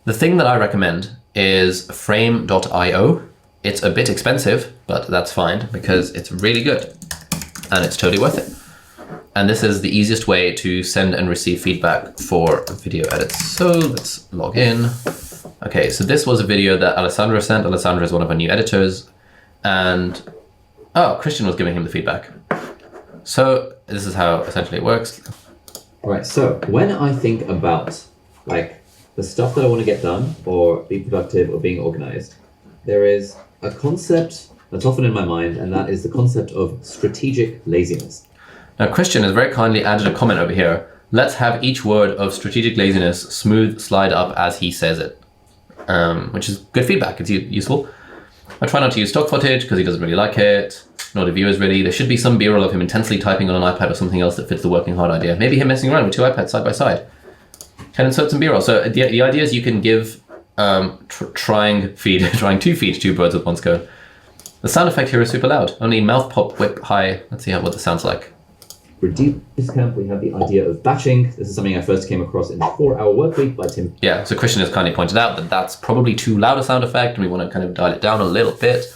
The thing that I recommend is Frame.io. It's a bit expensive, but that's fine because it's really good and it's totally worth it. And this is the easiest way to send and receive feedback for video edits. So let's log in. Okay, so this was a video that Alessandra sent. Alessandra is one of our new editors. And, Christian was giving him the feedback. So this is how essentially it works. All right, so when I think about like the stuff that I want to get done or be productive or being organized, there is a concept that's often in my mind, and that is the concept of strategic laziness. Now, Christian has very kindly added a comment over here. Let's have each word of strategic laziness smooth slide up as he says it, which is good feedback. It's useful. I try not to use stock footage because he doesn't really like it, nor do viewers really. There should be some B-roll of him intensely typing on an iPad or something else that fits the working hard idea. Maybe him messing around with 2 iPads side by side. Can insert some B-roll. So the idea is you can give trying to feed 2 birds with one stone. The sound effect here is super loud. Only mouth pop whip high. Let's see what this sounds like. For Deep Camp, we have the idea of batching. This is something I first came across in the 4-Hour Workweek by Tim. Yeah, so Christian has kindly pointed out that that's probably too loud a sound effect, and we want to kind of dial it down a little bit.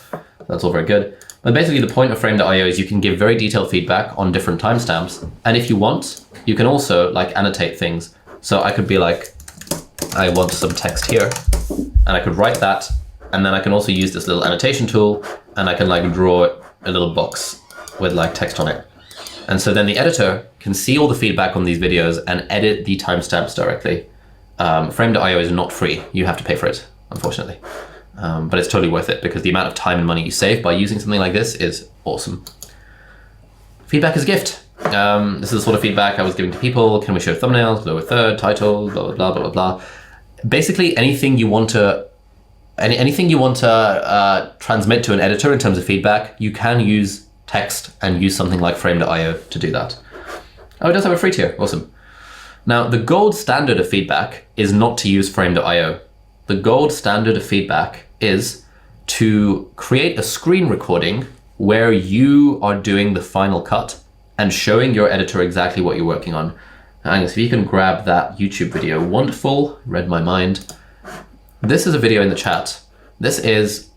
That's all very good. But basically the point of Frame.io is you can give very detailed feedback on different timestamps. And if you want, you can also like annotate things. So I could be like, I want some text here, and I could write that. And then I can also use this little annotation tool, and I can like draw a little box with like text on it. And so then the editor can see all the feedback on these videos and edit the timestamps directly. Frame.io is not free. You have to pay for it, unfortunately. But it's totally worth it because the amount of time and money you save by using something like this is awesome. Feedback is a gift. This is the sort of feedback I was giving to people. Can we show thumbnails, lower third, title, blah, blah, blah, blah, blah, blah. Basically anything you want to transmit to an editor in terms of feedback, you can use text and use something like Frame.io to do that. Oh, it does have a free tier. Awesome. Now, the gold standard of feedback is not to use Frame.io. The gold standard of feedback is to create a screen recording where you are doing the final cut and showing your editor exactly what you're working on. Angus, if you can grab that YouTube video. Wonderful. Read my mind. This is a video in the chat. This is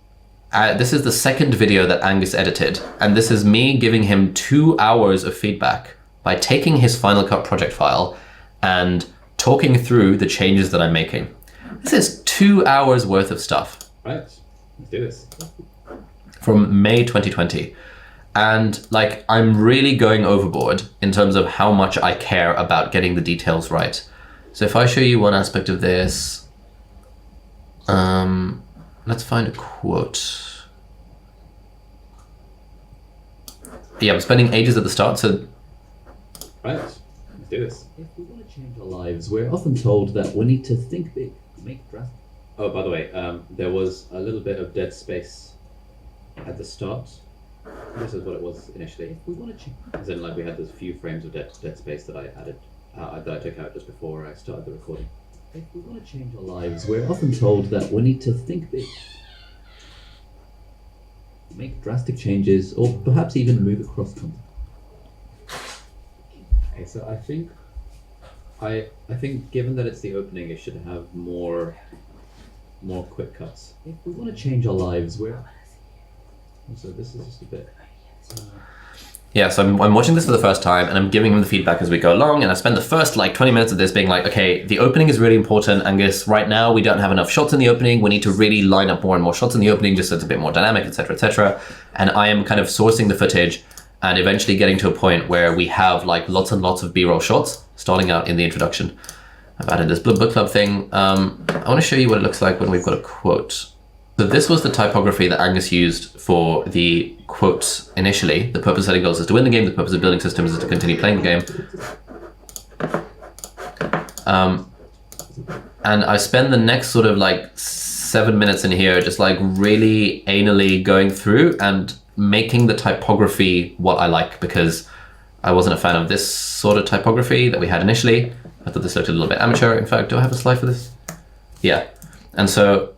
the second video that Angus edited, and this is me giving him 2 hours of feedback by taking his Final Cut project file and talking through the changes that I'm making. This is 2 hours worth of stuff. Right, let's do this. From May 2020. And like, I'm really going overboard in terms of how much I care about getting the details right. So if I show you one aspect of this, Let's find a quote. Yeah, I'm spending ages at the start, so... Right, let's do this. If we want to change our lives, we're often told that we need to think big, make drastic... Oh, by the way, there was a little bit of dead space at the start. This is what it was initially. If we want to change... As in, like, we had those few frames of dead space that I added, that I took out just before I started the recording. If we want to change our lives, we're often told that we need to think big, make drastic changes, or perhaps even move across continents. Okay, so I think given that it's the opening, it should have more quick cuts. If we want to change our lives, so this is just a bit. Yeah, so I'm watching this for the first time and I'm giving him the feedback as we go along, and I spend the first like 20 minutes of this being like, okay, the opening is really important, Angus. Right now we don't have enough shots in the opening. We need to really line up more and more shots in the opening just so it's a bit more dynamic, etc., etc. And I am kind of sourcing the footage and eventually getting to a point where we have like lots and lots of B-roll shots starting out in the introduction. I've added this book club thing. I want to show you what it looks like when we've got a quote. So this was the typography that Angus used for the quotes initially. The purpose of setting goals is to win the game. The purpose of building systems is to continue playing the game. And I spend the next sort of like 7 minutes in here just like really anally going through and making the typography what I like, because I wasn't a fan of this sort of typography that we had initially. I thought this looked a little bit amateur. In fact, do I have a slide for this? Yeah. And so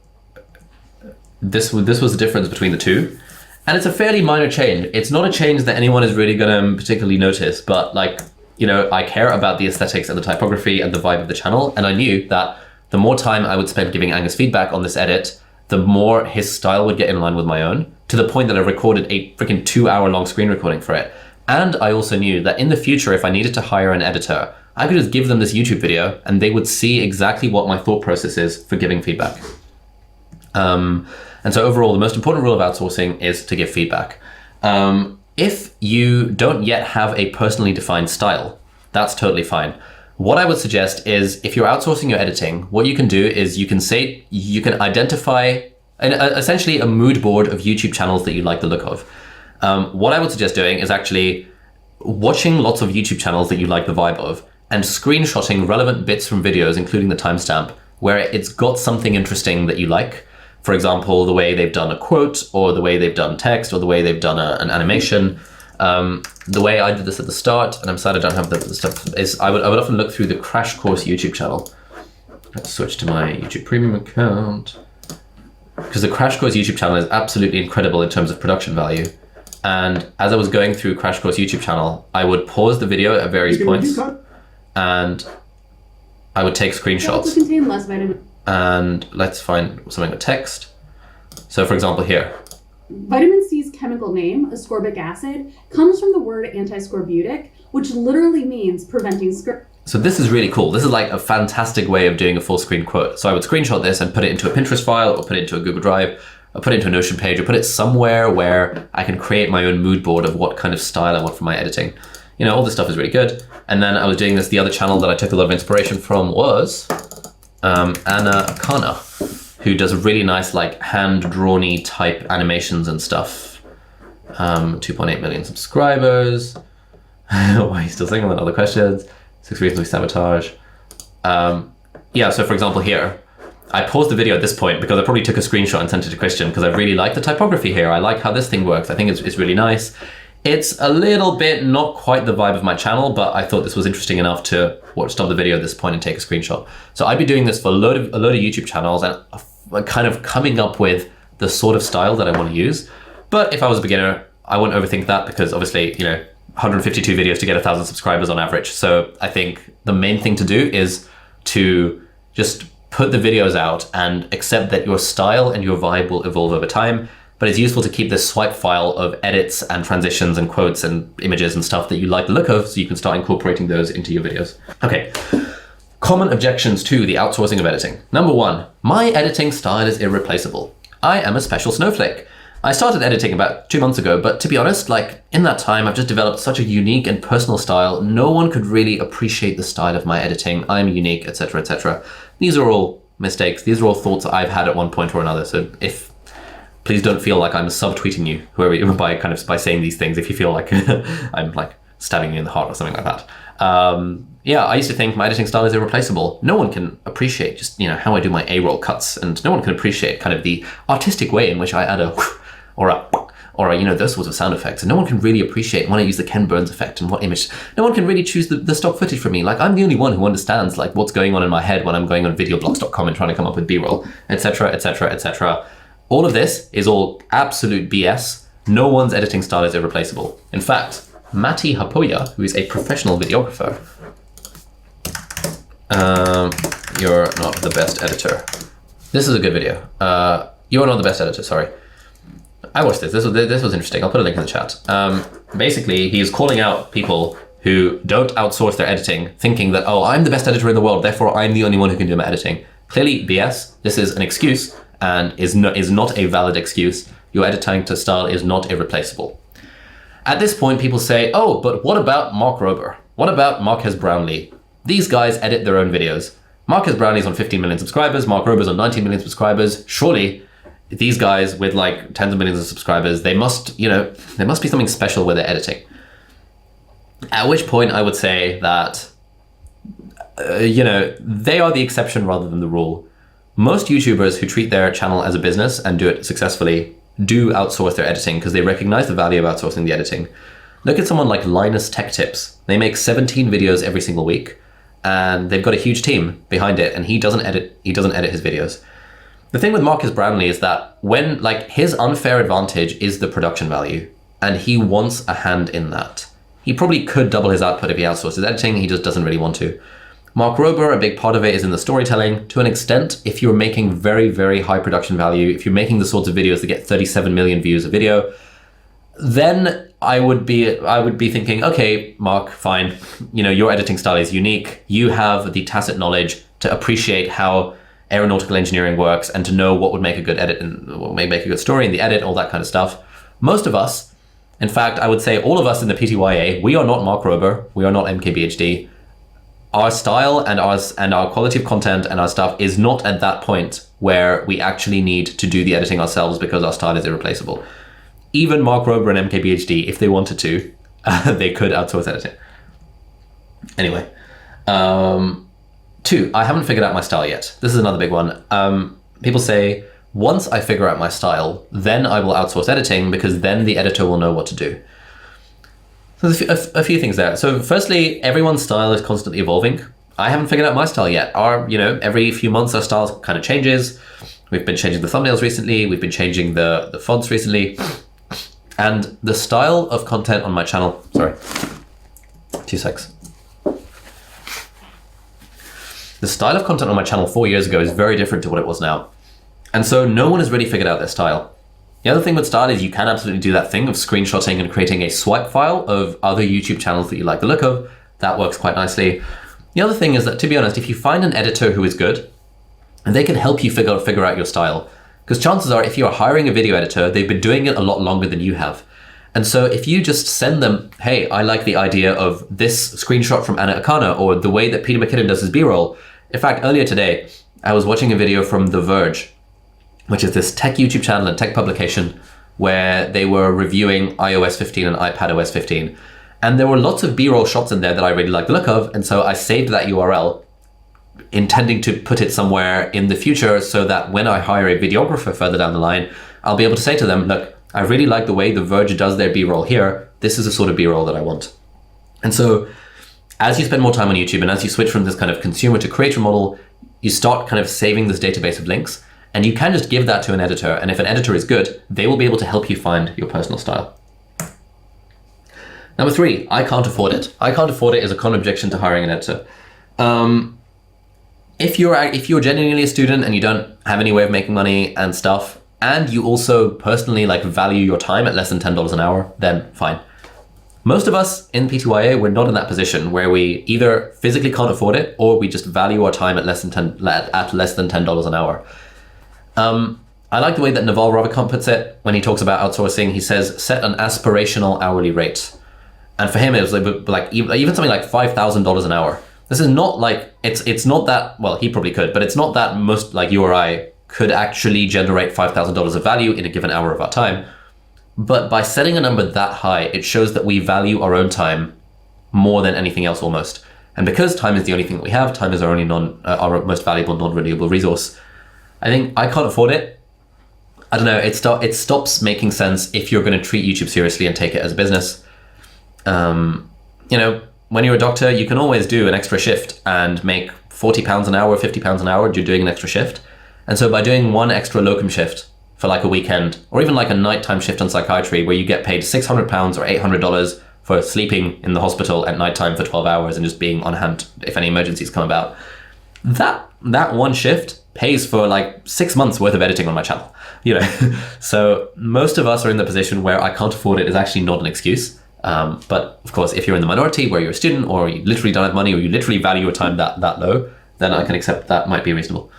this was the difference between the two, and it's a fairly minor change. It's not a change that anyone is really going to particularly notice, but like, you know, I care about the aesthetics and the typography and the vibe of the channel, and I knew that the more time I would spend giving Angus feedback on this edit, the more his style would get in line with my own, to the point that I recorded a freaking 2-hour-long screen recording for it. And I also knew that in the future, if I needed to hire an editor, I could just give them this YouTube video and they would see exactly what my thought process is for giving feedback. And so overall, the most important rule of outsourcing is to give feedback. If you don't yet have a personally defined style, that's totally fine. What I would suggest is, if you're outsourcing your editing, what you can do is you can identify essentially a mood board of YouTube channels that you like the look of. What I would suggest doing is actually watching lots of YouTube channels that you like the vibe of and screenshotting relevant bits from videos, including the timestamp, where it's got something interesting that you like. For example, the way they've done a quote, or the way they've done text, or the way they've done an animation. The way I did this at the start, and I'm sad I don't have the stuff, is I would often look through the Crash Course YouTube channel. Let's switch to my YouTube Premium account. Because the Crash Course YouTube channel is absolutely incredible in terms of production value. And as I was going through Crash Course YouTube channel, I would pause the video at various points, and I would take screenshots. Contain less vitamin. And let's find something with text. So for example here. Vitamin C's chemical name, ascorbic acid, comes from the word antiscorbutic, which literally means preventing So this is really cool. This is like a fantastic way of doing a full screen quote. So I would screenshot this and put it into a Pinterest file, or put it into a Google Drive, or put it into a Notion page, or put it somewhere where I can create my own mood board of what kind of style I want for my editing. You know, all this stuff is really good. And then I was doing this, the other channel that I took a lot of inspiration from was Anna Akana, who does really nice like hand-drawn-y type animations and stuff. 2.8 million subscribers. Why are you still single and other questions? 6 reasons we sabotage. Yeah, so for example here, I paused the video at this point because I probably took a screenshot and sent it to Christian because I really like the typography here. I like how this thing works. I think it's really nice. It's a little bit not quite the vibe of my channel, but I thought this was interesting enough to stop the video at this point and take a screenshot. So I'd be doing this for a load of YouTube channels and kind of coming up with the sort of style that I want to use. But if I was a beginner, I wouldn't overthink that, because obviously, you know, 152 videos to get 1,000 subscribers on average. So I think the main thing to do is to just put the videos out and accept that your style and your vibe will evolve over time. But it's useful to keep this swipe file of edits and transitions and quotes and images and stuff that you like the look of, so you can start incorporating those into your videos. Okay, common objections to the outsourcing of editing. Number 1, my editing style is irreplaceable. I am a special snowflake. I started editing about 2 months ago, but to be honest, like in that time, I've just developed such a unique and personal style. No one could really appreciate the style of my editing. I'm unique, etc., etc. These are all mistakes. These are all thoughts I've had at one point or another. So please don't feel like I'm subtweeting you, whoever, by saying these things. If you feel like I'm like stabbing you in the heart or something like that. Yeah, I used to think my editing style is irreplaceable. No one can appreciate just, how I do my A-roll cuts, and no one can appreciate kind of the artistic way in which I add a or a those sorts of sound effects. And no one can really appreciate when I use the Ken Burns effect and what image. No one can really choose the stock footage for me. Like, I'm the only one who understands like what's going on in my head when I'm going on videoblocks.com and trying to come up with B-roll, etc., etc., etc. All of this is all absolute BS. No one's editing style is irreplaceable. In fact, Matti Hapoya, who is a professional videographer, you're not the best editor. This is a good video. You are not the best editor, sorry. I watched this. This was interesting. I'll put a link in the chat. Basically, he's calling out people who don't outsource their editing, thinking that, oh, I'm the best editor in the world, therefore I'm the only one who can do my editing. Clearly, BS. This is an excuse and is not a valid excuse. Your editing style is not irreplaceable. At this point, people say, oh, but what about Mark Rober? What about Marques Brownlee? These guys edit their own videos. Marques Brownlee's on 15 million subscribers. Mark Rober's on 19 million subscribers. Surely, these guys with like tens of millions of subscribers, there must be something special with their editing. At which point I would say that, they are the exception rather than the rule. Most YouTubers who treat their channel as a business and do it successfully do outsource their editing because they recognize the value of outsourcing the editing. Look at someone like Linus Tech Tips. They make 17 videos every single week and they've got a huge team behind it, and he doesn't edit his videos. The thing with Marques Brownlee is that when his unfair advantage is the production value, and he wants a hand in that. He probably could double his output if he outsourced his editing, he just doesn't really want to. Mark Rober, a big part of it is in the storytelling. To an extent, if you're making very, very high production value, if you're making the sorts of videos that get 37 million views a video, then I would be thinking, okay, Mark, fine. Your editing style is unique. You have the tacit knowledge to appreciate how aeronautical engineering works and to know what would make a good edit and what may make a good story in the edit, all that kind of stuff. Most of us, in fact, I would say all of us in the PTYA, we are not Mark Rober, we are not MKBHD. Our style and our quality of content and our stuff is not at that point where we actually need to do the editing ourselves because our style is irreplaceable. Even Mark Rober and MKBHD, if they wanted to, they could outsource editing. Anyway, 2, I haven't figured out my style yet. This is another big one. People say, once I figure out my style, then I will outsource editing because then the editor will know what to do. So there's a few things there. So firstly, everyone's style is constantly evolving. I haven't figured out my style yet. Every few months our style kind of changes. We've been changing the thumbnails recently. We've been changing the fonts recently. And the style of content on my channel, sorry, 2 secs. The style of content on my channel 4 years ago is very different to what it was now. And so no one has really figured out their style. The other thing with style is you can absolutely do that thing of screenshotting and creating a swipe file of other YouTube channels that you like the look of. That works quite nicely. The other thing is that, to be honest, if you find an editor who is good, they can help you figure out your style. Because chances are, if you're hiring a video editor, they've been doing it a lot longer than you have. And so if you just send them, hey, I like the idea of this screenshot from Anna Akana or the way that Peter McKinnon does his B-roll. In fact, earlier today, I was watching a video from The Verge, which is this tech YouTube channel and tech publication where they were reviewing iOS 15 and iPadOS 15. And there were lots of B-roll shots in there that I really like the look of. And so I saved that URL, intending to put it somewhere in the future so that when I hire a videographer further down the line, I'll be able to say to them, look, I really like the way The Verge does their B-roll here. This is the sort of B-roll that I want. And so as you spend more time on YouTube and as you switch from this kind of consumer to creator model, you start kind of saving this database of links, and you can just give that to an editor. And if an editor is good, they will be able to help you find your personal style. Number 3, I can't afford it. I can't afford it is a common objection to hiring an editor. If you're genuinely a student and you don't have any way of making money and stuff, and you also personally value your time at less than $10 an hour, then fine. Most of us in PTYA, we're not in that position where we either physically can't afford it or we just value our time at less than $10 an hour. I like the way that Naval Ravikant puts it when he talks about outsourcing. He says, set an aspirational hourly rate. And for him, it was like even something like $5,000 an hour. This is not like, it's not that, well, he probably could, but it's not that most like you or I could actually generate $5,000 of value in a given hour of our time. But by setting a number that high, it shows that we value our own time more than anything else almost. And because time is the only thing that we have, time is our only our most valuable non-renewable resource. I think I can't afford it. I don't know, it stops making sense if you're going to treat YouTube seriously and take it as a business. When you're a doctor, you can always do an extra shift and make £40 an hour, £50 an hour, you're doing an extra shift. And so by doing one extra locum shift for like a weekend, or even like a nighttime shift on psychiatry where you get paid £600 or $800 for sleeping in the hospital at nighttime for 12 hours and just being on hand if any emergencies come about, that one shift pays for like 6 months worth of editing on my channel. So most of us are in the position where I can't afford it is actually not an excuse. But of course, if you're in the minority where you're a student or you literally don't have money or you literally value your time that low, then I can accept that might be reasonable.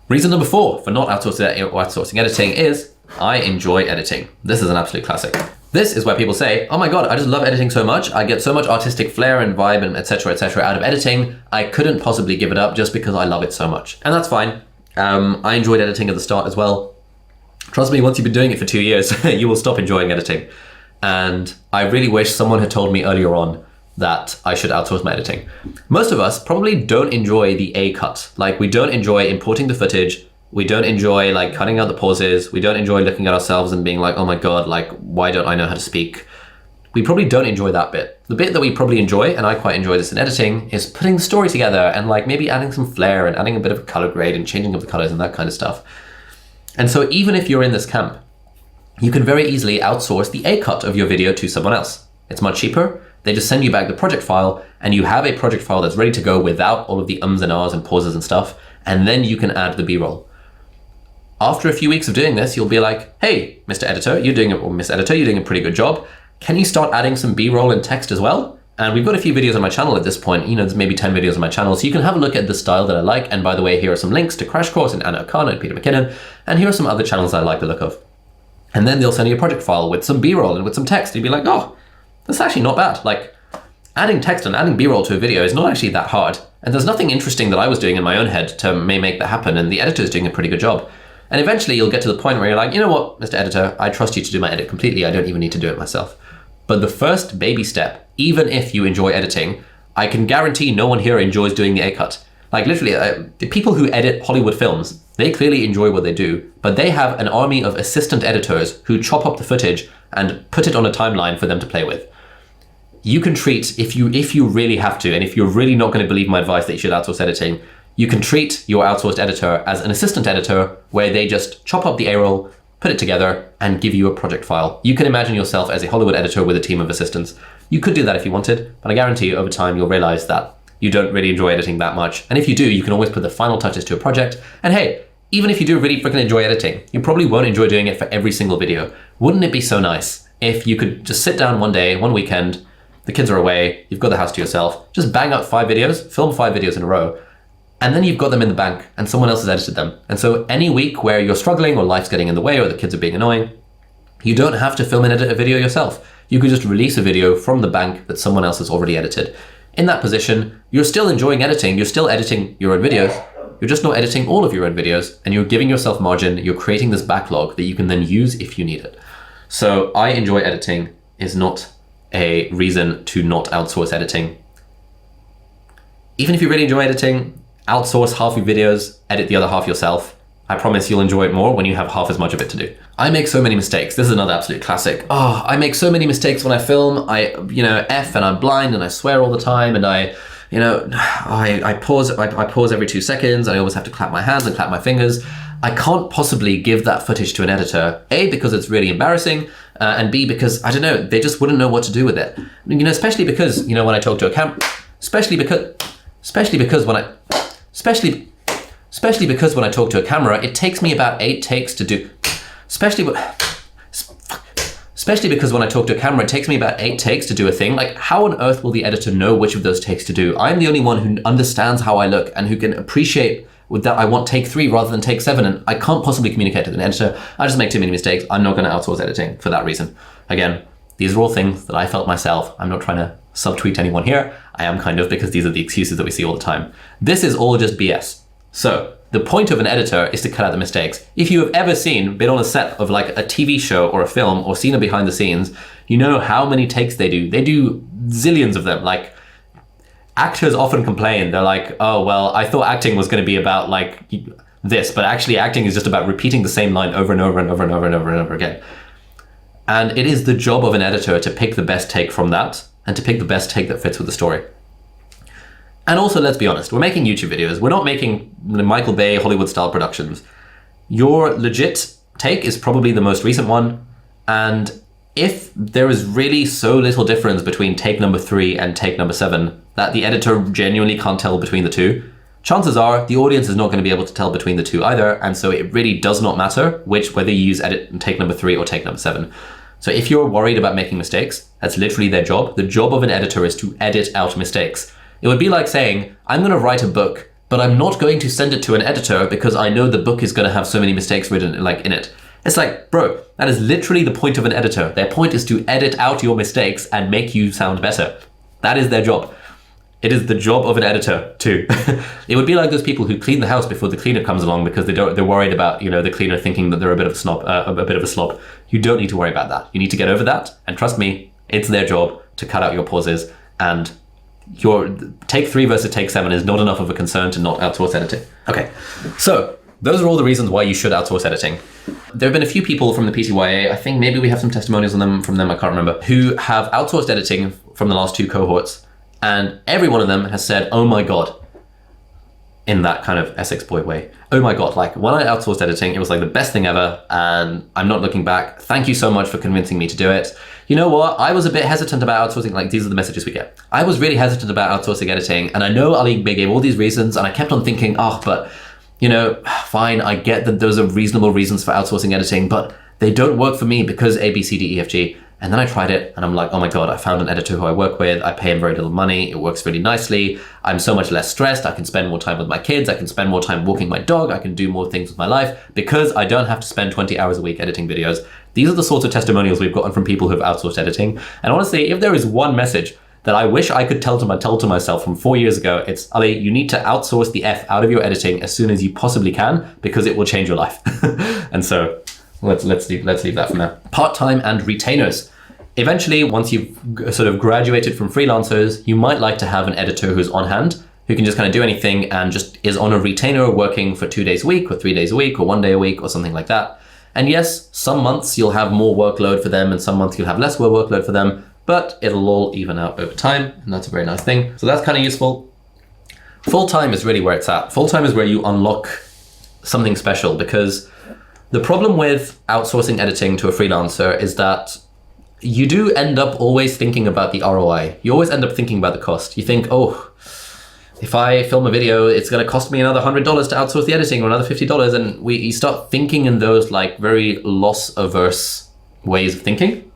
Reason number 4 for not outsourcing editing is I enjoy editing. This is an absolute classic. This is where people say, oh my God, I just love editing so much. I get so much artistic flair and vibe and et cetera, out of editing. I couldn't possibly give it up just because I love it so much. And that's fine. I enjoyed editing at the start as well. Trust me, once you've been doing it for 2 years, you will stop enjoying editing. And I really wish someone had told me earlier on that I should outsource my editing. Most of us probably don't enjoy the A cut. Like, we don't enjoy importing the footage. We don't enjoy like cutting out the pauses. We don't enjoy looking at ourselves and being like, oh my God, like, why don't I know how to speak? We probably don't enjoy that bit. The bit that we probably enjoy, and I quite enjoy this in editing, is putting the story together and like maybe adding some flair and adding a bit of a color grade and changing up the colors and that kind of stuff. And so even if you're in this camp, you can very easily outsource the A cut of your video to someone else. It's much cheaper. They just send you back the project file and you have a project file that's ready to go without all of the ums and ahs and pauses and stuff. And then you can add the B-roll. After a few weeks of doing this, you'll be like, hey, Mr. Editor, or Miss Editor, you're doing a pretty good job. Can you start adding some B-roll and text as well? And we've got a few videos on my channel at this point. There's maybe 10 videos on my channel. So you can have a look at the style that I like. And by the way, here are some links to Crash Course and Anna Akana and Peter McKinnon. And here are some other channels I like the look of. And then they'll send you a project file with some B-roll and with some text. And you'll be like, oh, that's actually not bad. Like, adding text and adding B-roll to a video is not actually that hard. And there's nothing interesting that I was doing in my own head to make that happen. And the editor's doing a pretty good job. And eventually you'll get to the point where you're like, you know what, Mr. Editor, I trust you to do my edit completely. I don't even need to do it myself. But the first baby step, even if you enjoy editing, I can guarantee no one here enjoys doing the A-cut. Like literally, the people who edit Hollywood films, they clearly enjoy what they do, but they have an army of assistant editors who chop up the footage and put it on a timeline for them to play with. You can treat, if you really have to, and if you're really not going to believe my advice that you should outsource editing, you can treat your outsourced editor as an assistant editor where they just chop up the A-roll, put it together, and give you a project file. You can imagine yourself as a Hollywood editor with a team of assistants. You could do that if you wanted, but I guarantee you over time you'll realize that you don't really enjoy editing that much. And if you do, you can always put the final touches to a project. And hey, even if you do really freaking enjoy editing, you probably won't enjoy doing it for every single video. Wouldn't it be so nice if you could just sit down one day, one weekend, the kids are away, you've got the house to yourself, just bang out 5 videos, film 5 videos in a row, and then you've got them in the bank and someone else has edited them. And so any week where you're struggling or life's getting in the way or the kids are being annoying, you don't have to film and edit a video yourself. You could just release a video from the bank that someone else has already edited. In that position, you're still enjoying editing, you're still editing your own videos, you're just not editing all of your own videos, and you're giving yourself margin, you're creating this backlog that you can then use if you need it. So I enjoy editing is not a reason to not outsource editing. Even if you really enjoy editing, outsource half your videos, edit the other half yourself. I promise you'll enjoy it more when you have half as much of it to do. I make so many mistakes. This is another absolute classic. I make so many mistakes when I film. I F and I'm blind and I swear all the time and I pause every 2 seconds and I always have to clap my hands and clap my fingers. I can't possibly give that footage to an editor, A, because it's really embarrassing, and B, because, I don't know, they just wouldn't know what to do with it. Especially because, when I talk to a camera, especially because when I talk to a camera, it takes me about 8 takes to do, especially because when I talk to a camera, it takes me about 8 takes to do a thing. Like, how on earth will the editor know which of those takes to do? I'm the only one who understands how I look and who can appreciate with that I want take 3 rather than take 7, and I can't possibly communicate to an editor. I just make too many mistakes. I'm not going to outsource editing for that reason. Again, these are all things that I felt myself. I'm not trying to subtweet anyone here. I am kind of, because these are the excuses that we see all the time. This is all just BS. So the point of an editor is to cut out the mistakes. If you have ever been on a set of like a TV show or a film or seen a behind the scenes, you know how many takes they do. They do zillions of them. Like, actors often complain. They're like, oh, well, I thought acting was going to be about like this, but actually acting is just about repeating the same line over and over and over and over and over and over again. And it is the job of an editor to pick the best take from that and to pick the best take that fits with the story. And also, let's be honest, we're making YouTube videos. We're not making Michael Bay Hollywood-style productions. Your legit take is probably the most recent one. And if there is really so little difference between take number 3 and take number 7 that the editor genuinely can't tell between the two, chances are the audience is not going to be able to tell between the two either. And so it really does not matter whether you use edit take number 3 or take number 7. So if you're worried about making mistakes, that's literally their job. The job of an editor is to edit out mistakes. It would be like saying, I'm going to write a book, but I'm not going to send it to an editor because I know the book is going to have so many mistakes written in it. It's like, bro, that is literally the point of an editor. Their point is to edit out your mistakes and make you sound better. That is their job. It is the job of an editor too. It would be like those people who clean the house before the cleaner comes along because they're worried about, the cleaner thinking that they're a bit of a slob. You don't need to worry about that. You need to get over that. And trust me, it's their job to cut out your pauses, and your take 3 versus take 7 is not enough of a concern to not outsource editing. Okay, so those are all the reasons why you should outsource editing. There have been a few people from the PTYA, I think maybe we have some testimonials from them, I can't remember, who have outsourced editing from the last 2 cohorts. And every one of them has said, oh my God, in that kind of Essex boy way. Oh my God, like when I outsourced editing, it was like the best thing ever. And I'm not looking back. Thank you so much for convincing me to do it. You know what? I was a bit hesitant about outsourcing. Like, these are the messages we get. I was really hesitant about outsourcing editing. And I know Ali gave all these reasons. And I kept on thinking, but fine, I get that those are reasonable reasons for outsourcing editing, but they don't work for me because A, B, C, D, E, F, G. And then I tried it and I'm like, oh my God, I found an editor who I work with. I pay him very little money. It works really nicely. I'm so much less stressed. I can spend more time with my kids. I can spend more time walking my dog. I can do more things with my life because I don't have to spend 20 hours a week editing videos. These are the sorts of testimonials we've gotten from people who've outsourced editing. And honestly, if there is one message that I wish I could tell to myself from 4 years ago, it's, Ali, you need to outsource the F out of your editing as soon as you possibly can because it will change your life. And so let's leave that for now. Part-time and retainers. Eventually, once you've sort of graduated from freelancers, you might like to have an editor who's on hand, who can just kind of do anything and just is on a retainer working for 2 days a week or 3 days a week or 1 day a week or something like that. And yes, some months you'll have more workload for them and some months you'll have less workload for them, but it'll all even out over time. And that's a very nice thing. So that's kind of useful. Full-time is really where it's at. Full-time is where you unlock something special, because the problem with outsourcing editing to a freelancer is that you do end up always thinking about the ROI. You always end up thinking about the cost. You think, if I film a video, it's going to cost me another $100 to outsource the editing or another $50. And you start thinking in those like very loss-averse ways of thinking.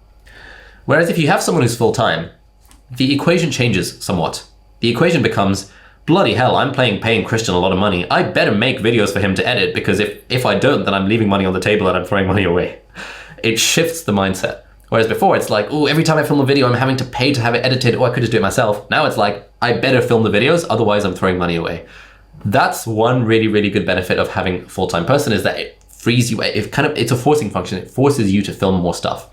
Whereas if you have someone who's full-time, the equation changes somewhat. The equation becomes, bloody hell, I'm paying Christian a lot of money. I better make videos for him to edit, because if I don't, then I'm leaving money on the table and I'm throwing money away. It shifts the mindset. Whereas before it's like, every time I film a video, I'm having to pay to have it edited. I could just do it myself. Now it's like, I better film the videos, otherwise I'm throwing money away. That's one really, really good benefit of having a full-time person, is that it frees you. It's a forcing function. It forces you to film more stuff.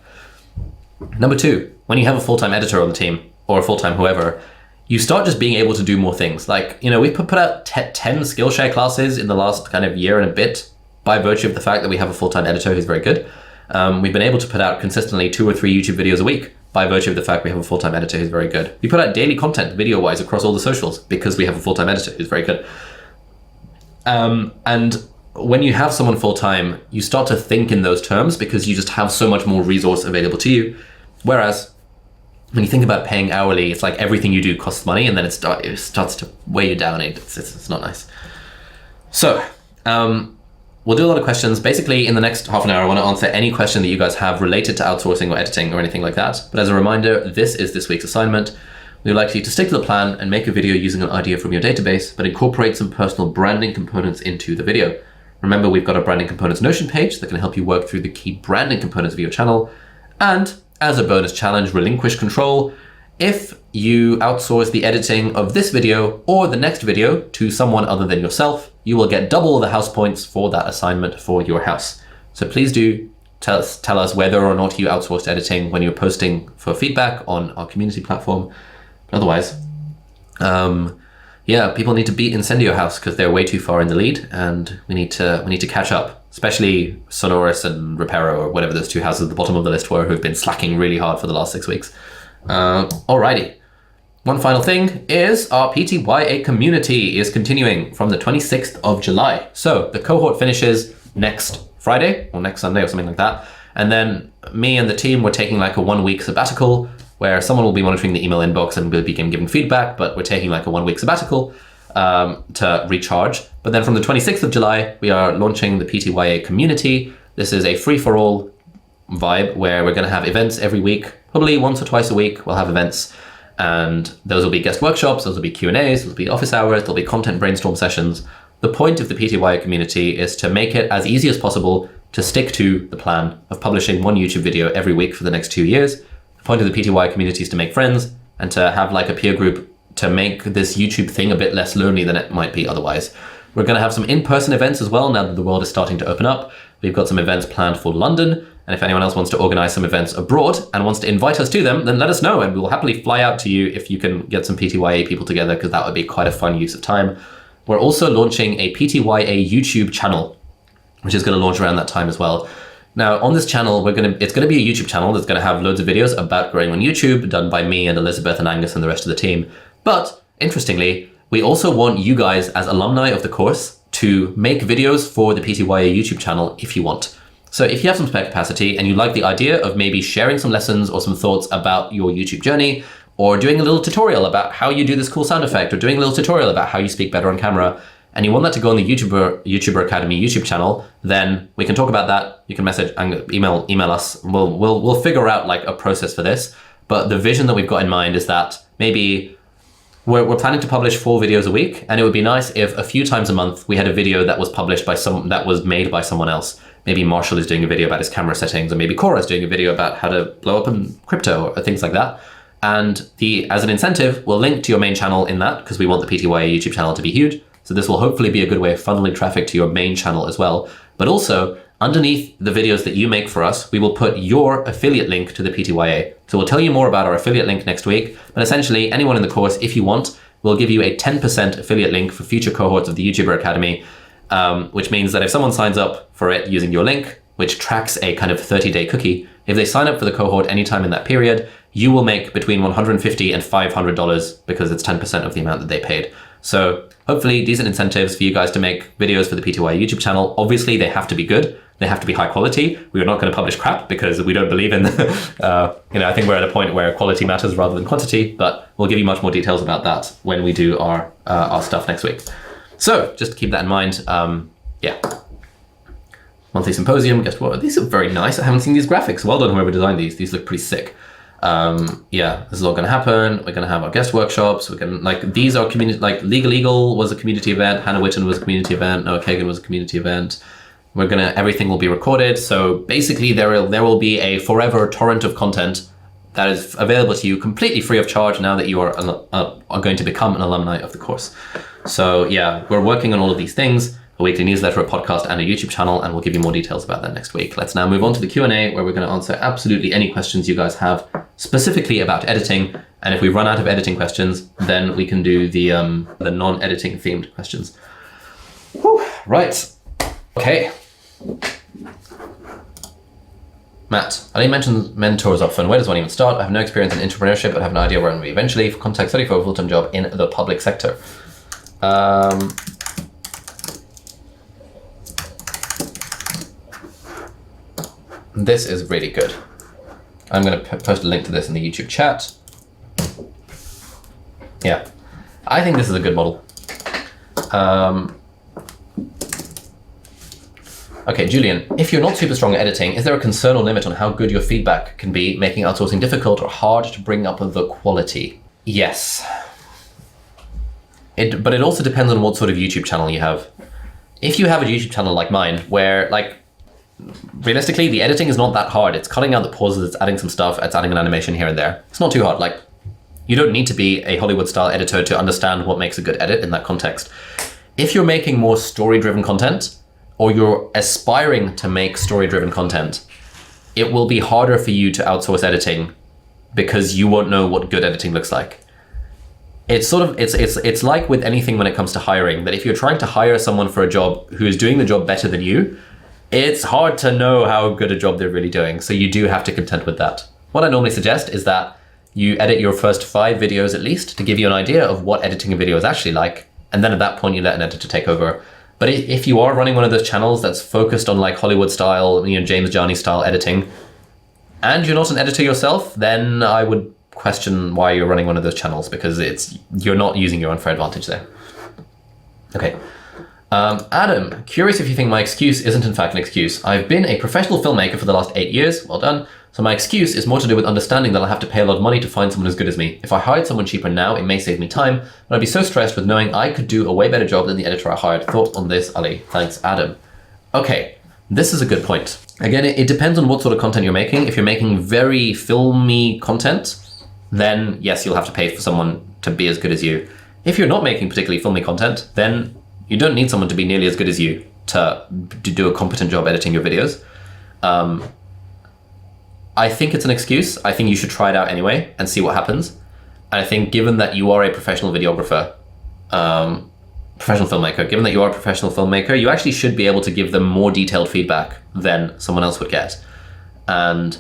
Number 2, when you have a full-time editor on the team or a full-time whoever, you start just being able to do more things. Like, we've put out 10 Skillshare classes in the last kind of year and a bit by virtue of the fact that we have a full-time editor who's very good. We've been able to put out consistently 2 or 3 YouTube videos a week by virtue of the fact we have a full-time editor who's very good. We put out daily content video-wise across all the socials because we have a full-time editor who's very good. And when you have someone full-time, you start to think in those terms because you just have so much more resource available to you. Whereas when you think about paying hourly, it's like everything you do costs money, and then it starts to weigh you down. It's not nice. So, we'll do a lot of questions. Basically, in the next half an hour, I want to answer any question that you guys have related to outsourcing or editing or anything like that. But as a reminder, this is this week's assignment. We would like you to stick to the plan and make a video using an idea from your database, but incorporate some personal branding components into the video. Remember, we've got a branding components Notion page that can help you work through the key branding components of your channel. And as a bonus challenge, relinquish control. if you outsource the editing of this video or the next video to someone other than yourself, you will get double the house points for that assignment for your house. So please do tell us whether or not you outsourced editing when you're posting for feedback on our community platform. Otherwise, people need to beat Incendio House because they're way too far in the lead, and we need to catch up, especially Sonoris and Reparo, or whatever those two houses at the bottom of the list were, who've been slacking really hard for the last 6 weeks. Alrighty. One final thing is our PTYA community is continuing from the 26th of July. So the cohort finishes next Friday or next Sunday or something like that. And then me and the team were taking like a 1 week sabbatical where someone will be monitoring the email inbox and will be giving feedback, but we're taking like a 1 week sabbatical to recharge. But then from the 26th of July, we are launching the PTYA community. This is a free-for-all vibe where we're going to have events every week, probably once or twice a week. We'll have events, and those will be guest workshops, those will be Q&As, there'll be office hours, there'll be content brainstorm sessions. The point of the PTYA community is to make it as easy as possible to stick to the plan of publishing one YouTube video every week for the next 2 years. The point of the PTYA community is to make friends and to have like a peer group to make this YouTube thing a bit less lonely than it might be otherwise. We're going to have some in-person events as well now that the world is starting to open up. We've got some events planned for London, and if anyone else wants to organize some events abroad and wants to invite us to them, then let us know and we'll happily fly out to you if you can get some PTYA people together, because that would be quite a fun use of time. We're also launching a PTYA YouTube channel, which is going to launch around that time as well. Now, on this channel, it's going to be a YouTube channel that's going to have loads of videos about growing on YouTube, done by me and Elizabeth and Angus and the rest of the team. But interestingly, we also want you guys as alumni of the course to make videos for the PTYA YouTube channel if you want. So if you have some spare capacity and you like the idea of maybe sharing some lessons or some thoughts about your YouTube journey, or doing a little tutorial about how you do this cool sound effect, or doing a little tutorial about how you speak better on camera, and you want that to go on the YouTuber Academy YouTube channel, then we can talk about that. You can message and email us. We'll figure out like a process for this. But the vision that we've got in mind is that maybe we're planning to publish 4 videos a week, and it would be nice if a few times a month we had a video that was published by that was made by someone else. Maybe Marshall is doing a video about his camera settings, or maybe Cora is doing a video about how to blow up in crypto or things like that. And as an incentive, we'll link to your main channel in that because we want the PTYA YouTube channel to be huge. So this will hopefully be a good way of funneling traffic to your main channel as well. But also, underneath the videos that you make for us, we will put your affiliate link to the PTYA. So we'll tell you more about our affiliate link next week. But essentially, anyone in the course, if you want, we'll give you a 10% affiliate link for future cohorts of the YouTuber Academy, which means that if someone signs up for it using your link, which tracks a kind of 30-day cookie, if they sign up for the cohort anytime in that period, you will make between $150 and $500 because it's 10% of the amount that they paid. So hopefully decent incentives for you guys to make videos for the PTYA YouTube channel. Obviously, they have to be good. They have to be high quality. We are not going to publish crap because we don't believe in, I think we're at a point where quality matters rather than quantity, but we'll give you much more details about that when we do our stuff next week. So just keep that in mind. Monthly symposium, guess what? These are very nice. I haven't seen these graphics. Well done whoever designed these. These look pretty sick. This is all going to happen. We're going to have our guest workshops. These are community, like Legal Eagle was a community event. Hannah Witten was a community event. Noah Kagan was a community event. Everything will be recorded. So basically there will be a forever torrent of content that is available to you completely free of charge now that you are going to become an alumni of the course. So yeah, we're working on all of these things. A weekly newsletter, a podcast, and a YouTube channel, and we'll give you more details about that next week. Let's now move on to the Q&A, where we're going to answer absolutely any questions you guys have, specifically about editing. And if we run out of editing questions, then we can do the non-editing themed questions. Whew. Right. Okay. Matt, Ali mentions mentors often. Where does one even start? I have no experience in entrepreneurship, but have an idea where I'm going to be eventually. For context, study for a full-time job in the public sector. This is really good. I'm going to post a link to this in the YouTube chat. Yeah, I think this is a good model. Okay, Julian, if you're not super strong at editing, is there a concern or limit on how good your feedback can be, making outsourcing difficult or hard to bring up the quality? Yes. But it also depends on what sort of YouTube channel you have. If you have a YouTube channel like mine, where realistically, the editing is not that hard. It's cutting out the pauses, it's adding some stuff, it's adding an animation here and there. It's not too hard. You don't need to be a Hollywood style editor to understand what makes a good edit in that context. If you're making more story-driven content, or you're aspiring to make story-driven content, it will be harder for you to outsource editing because you won't know what good editing looks like. It's sort of, it's like with anything when it comes to hiring, that if you're trying to hire someone for a job who is doing the job better than you, it's hard to know how good a job they're really doing. So you do have to contend with that. What I normally suggest is that you edit your first 5 videos at least to give you an idea of what editing a video is actually like. And then at that point, you let an editor take over. But if you are running one of those channels that's focused on like Hollywood style, James Jarney style editing, and you're not an editor yourself, then I would question why you're running one of those channels, because you're not using your unfair advantage there. Okay. Adam, curious if you think my excuse isn't in fact an excuse. I've been a professional filmmaker for the last 8 years, well done. So my excuse is more to do with understanding that I'll have to pay a lot of money to find someone as good as me. If I hired someone cheaper now, it may save me time, but I'd be so stressed with knowing I could do a way better job than the editor I hired. Thoughts on this, Ali? Thanks, Adam. Okay, this is a good point. Again, it depends on what sort of content you're making. If you're making very filmy content, then yes, you'll have to pay for someone to be as good as you. If you're not making particularly filmy content, then you don't need someone to be nearly as good as you to do a competent job editing your videos. I think it's an excuse. I think you should try it out anyway and see what happens. And I think given that you are a professional videographer, professional filmmaker, you actually should be able to give them more detailed feedback than someone else would get. And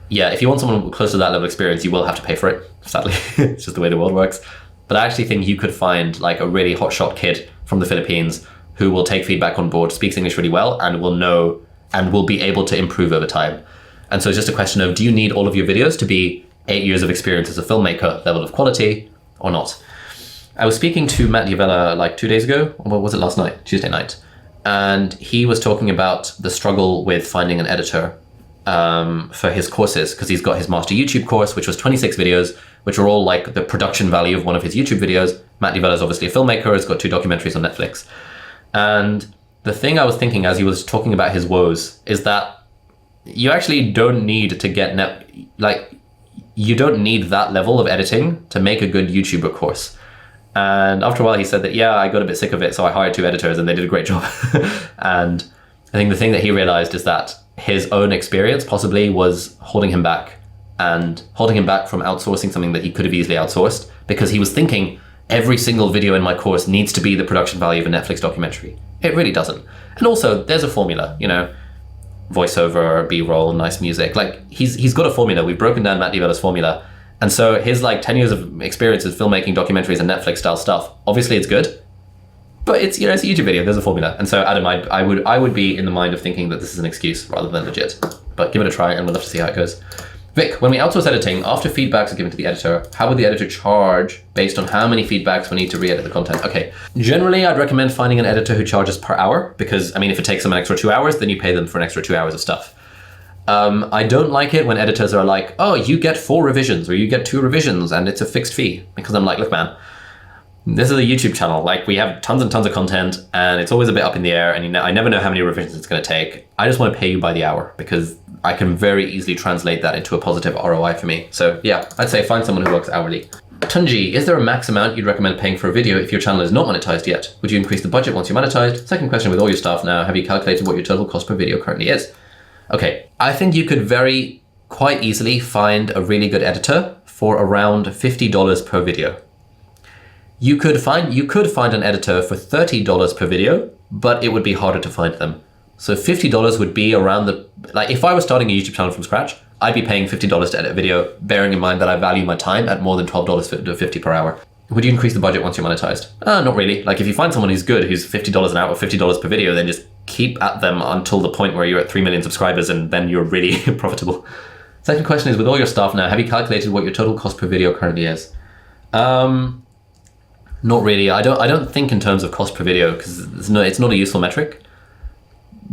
yeah, if you want someone close to that level of experience, you will have to pay for it, sadly. It's just the way the world works. But I actually think you could find like a really hotshot kid from the Philippines who will take feedback on board, speaks English really well, and will know and will be able to improve over time. And so it's just a question of, do you need all of your videos to be 8 years of experience as a filmmaker level of quality or not? I was speaking to Matt Diavella like 2 days ago, or was it last night? Tuesday night. And he was talking about the struggle with finding an editor for his courses, because he's got his master YouTube course, which was 26 videos, which are all like the production value of one of his YouTube videos. Matt Diavella is obviously a filmmaker, has got 2 documentaries on Netflix. And the thing I was thinking as he was talking about his woes is that you actually don't need to get you don't need that level of editing to make a good YouTuber course. And after a while he said that, yeah, I got a bit sick of it, so I hired 2 editors and they did a great job. And I think the thing that he realized is that his own experience possibly was holding him back from outsourcing something that he could have easily outsourced, because he was thinking every single video in my course needs to be the production value of a Netflix documentary. It really doesn't. And also there's a formula, voiceover, B-roll, nice music. Like he's got a formula. We've broken down Matt Diavella's formula. And so his like 10 years of experience with filmmaking documentaries and Netflix style stuff, obviously it's good, but it's a YouTube video, there's a formula. And so Adam, I would be in the mind of thinking that this is an excuse rather than legit, but give it a try and we'll have to see how it goes. Vic, when we outsource editing, after feedbacks are given to the editor, how would the editor charge based on how many feedbacks we need to re-edit the content? Okay, generally I'd recommend finding an editor who charges per hour, because if it takes them an extra 2 hours, then you pay them for an extra 2 hours of stuff. I don't like it when editors are like, oh, you get 4 revisions or you get 2 revisions and it's a fixed fee, because I'm like, look man, this is a YouTube channel. Like we have tons and tons of content and it's always a bit up in the air, and I never know how many revisions it's going to take. I just want to pay you by the hour because I can very easily translate that into a positive ROI for me. So yeah, I'd say find someone who works hourly. Tunji, is there a max amount you'd recommend paying for a video if your channel is not monetized yet? Would you increase the budget once you're monetized? Second question, with all your staff now, have you calculated what your total cost per video currently is? Okay, I think you could quite easily find a really good editor for around $50 per video. You could find an editor for $30 per video, but it would be harder to find them. So $50 would be around if I was starting a YouTube channel from scratch, I'd be paying $50 to edit a video, bearing in mind that I value my time at more than $12.50 per hour. Would you increase the budget once you're monetized? Not really. Like if you find someone who's good, who's $50 an hour or $50 per video, then just keep at them until the point where you're at 3 million subscribers, and then you're really profitable. Second question is, with all your staff now, have you calculated what your total cost per video currently is? Not really. I don't think in terms of cost per video, because it's not a useful metric.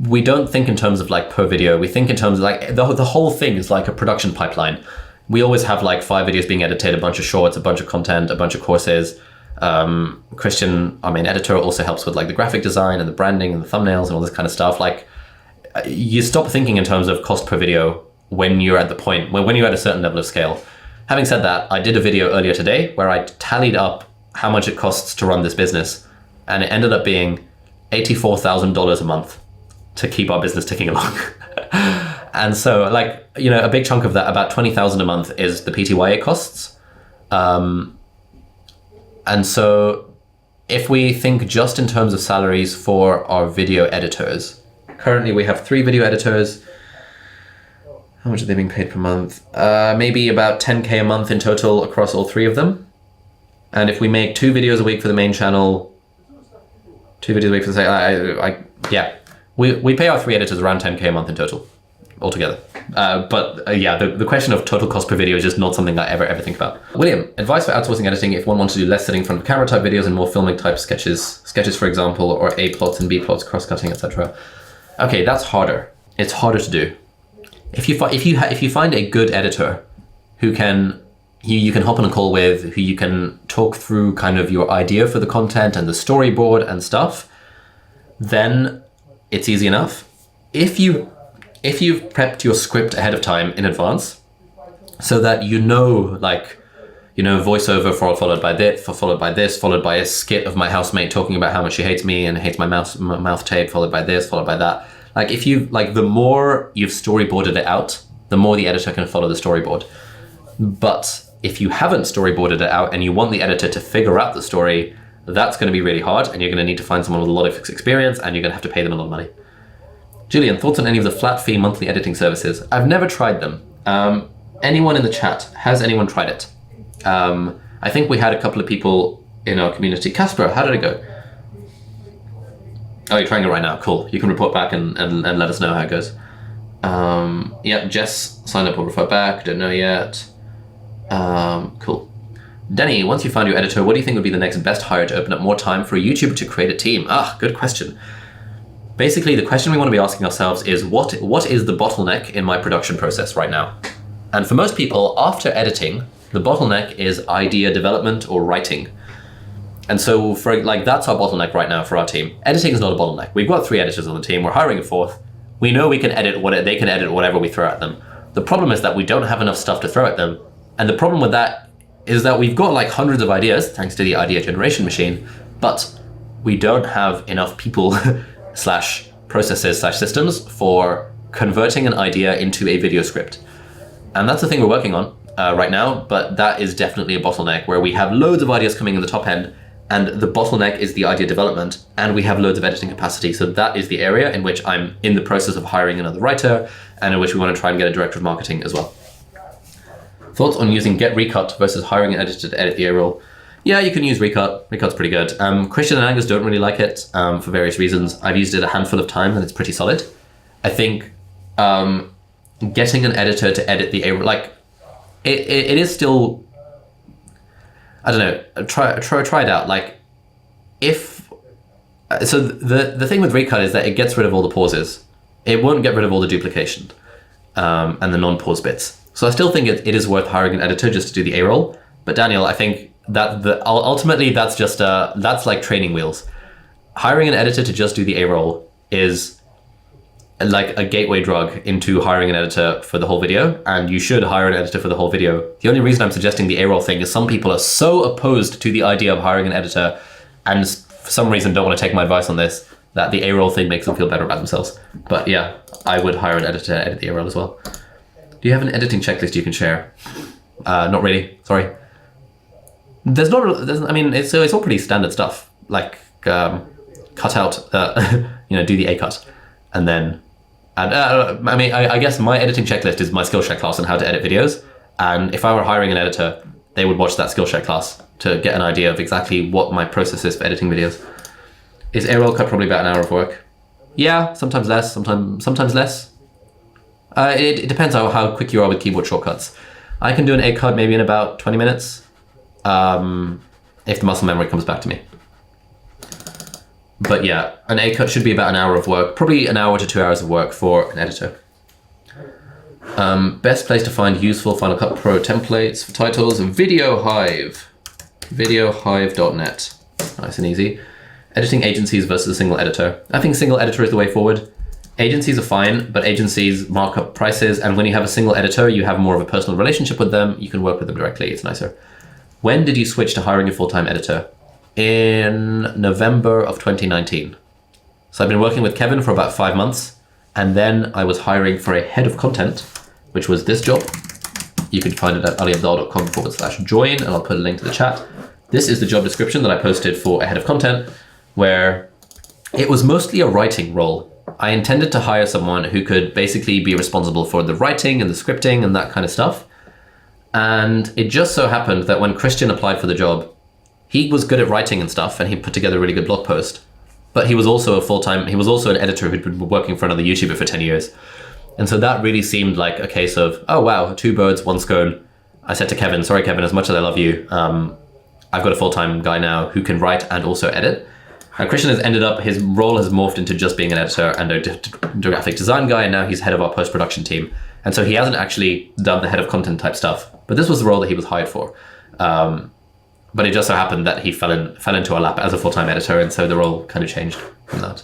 We don't think in terms of like per video. We think in terms of like the whole thing is like a production pipeline. We always have like 5 videos being edited, a bunch of shorts, a bunch of content, a bunch of courses. Christian, our main editor, also helps with like the graphic design and the branding and the thumbnails and all this kind of stuff. Like you stop thinking in terms of cost per video when you're at the point when you're at a certain level of scale. Having said that, I did a video earlier today where I tallied up how much it costs to run this business, and it ended up being $84,000 a month to keep our business ticking along. And so, like, you know, a big chunk of that, about $20,000 a month, is the PTYA costs. And so if we think just in terms of salaries for our video editors, currently we have 3 video editors. How much are they being paid per month? Maybe about 10K a month in total across all 3 of them. And if we make 2 videos a week for the main channel, 2 videos a week for the yeah, we pay our 3 editors around 10K a month in total, altogether. Yeah, the question of total cost per video is just not something I ever think about. William, advice for outsourcing editing if one wants to do less sitting in front of camera type videos and more filming type sketches, for example, or A plots and B plots, cross-cutting, etc. Okay, that's harder. It's harder to do. If you find a good editor who you can hop on a call with, who you can talk through kind of your idea for the content and the storyboard and stuff, then it's easy enough. If you've prepped your script ahead of time in advance, so that voiceover followed by this, followed by a skit of my housemate talking about how much she hates me and hates my mouth tape, followed by this, followed by that. Like, if you the more you've storyboarded it out, the more the editor can follow the storyboard. But if you haven't storyboarded it out and you want the editor to figure out the story, that's going to be really hard, and you're going to need to find someone with a lot of experience, and you're going to have to pay them a lot of money. Julian, thoughts on any of the flat fee monthly editing services? I've never tried them. Anyone in the chat, has anyone tried it? I think we had a couple of people in our community. Casper, how did it go? Oh, you're trying it right now. Cool. You can report back and let us know how it goes. Yeah, Jess signed up, will refer back. Don't know yet. Cool. Denny, once you find your editor, what do you think would be the next best hire to open up more time for a YouTuber to create a team? Good question. Basically, the question we want to be asking ourselves is, what is the bottleneck in my production process right now? And for most people, after editing, the bottleneck is idea development or writing. And so that's our bottleneck right now for our team. Editing is not a bottleneck. We've got 3 editors on the team. We're hiring a 4th. We know we can they can edit whatever we throw at them. The problem is that we don't have enough stuff to throw at them. And the problem with that is that we've got hundreds of ideas, thanks to the idea generation machine, but we don't have enough people / processes / systems for converting an idea into a video script. And that's the thing we're working on right now, but that is definitely a bottleneck where we have loads of ideas coming in the top end, and the bottleneck is the idea development, and we have loads of editing capacity. So that is the area in which I'm in the process of hiring another writer, and in which we want to try and get a director of marketing as well. Thoughts on using Get Recut versus hiring an editor to edit the A-roll? Yeah, you can use Recut. Recut's pretty good. Christian and Angus don't really like it for various reasons. I've used it a handful of times and it's pretty solid. I think getting an editor to edit the A-roll, it is still, I don't know, try it out. So the thing with Recut is that it gets rid of all the pauses. It won't get rid of all the duplication and the non-pause bits. So I still think it is worth hiring an editor just to do the A-roll. But Daniel, I think that ultimately that's just that's like training wheels. Hiring an editor to just do the A-roll is like a gateway drug into hiring an editor for the whole video, and you should hire an editor for the whole video. The only reason I'm suggesting the A-roll thing is some people are so opposed to the idea of hiring an editor, and for some reason don't want to take my advice on this, that the A-roll thing makes them feel better about themselves. But yeah, I would hire an editor to edit the A-roll as well. Do you have an editing checklist you can share? Not really, sorry. It's all pretty standard stuff, like cut out, do the A cut, and then I guess my editing checklist is my Skillshare class on how to edit videos. And if I were hiring an editor, they would watch that Skillshare class to get an idea of exactly what my process is for editing videos. Is A-roll cut probably about an hour of work? Yeah, sometimes less, sometimes less. It depends on how quick you are with keyboard shortcuts. I can do an A cut maybe in about 20 minutes, if the muscle memory comes back to me. But yeah, an A cut should be about an hour of work, probably an hour to 2 hours of work for an editor. Best place to find useful Final Cut Pro templates for titles, VideoHive, videohive.net. Nice and easy. Editing agencies versus a single editor. I think single editor is the way forward. Agencies are fine, but agencies mark up prices, and when you have a single editor, you have more of a personal relationship with them. You can work with them directly. It's nicer. When did you switch to hiring a full-time editor? In November of 2019. So I've been working with Kevin for about 5 months, and then I was hiring for a head of content, which was this job. You can find it at aliabdal.com/join, and I'll put a link to the chat. This is the job description that I posted for a head of content, where it was mostly a writing role. I intended to hire someone who could basically be responsible for the writing and the scripting and that kind of stuff. And it just so happened that when Christian applied for the job, he was good at writing and stuff, and he put together a really good blog post. But he was also he was also an editor who'd been working for another YouTuber for 10 years. And so that really seemed like a case of, oh wow, 2 birds, 1 stone. I said to Kevin, sorry Kevin, as much as I love you, I've got a full-time guy now who can write and also edit. And Christian has ended up, his role has morphed into just being an editor and a graphic design guy, and now he's head of our post-production team. And so he hasn't actually done the head of content type stuff, but this was the role that he was hired for. But it just so happened that he fell into our lap as a full-time editor, and so the role kind of changed from that.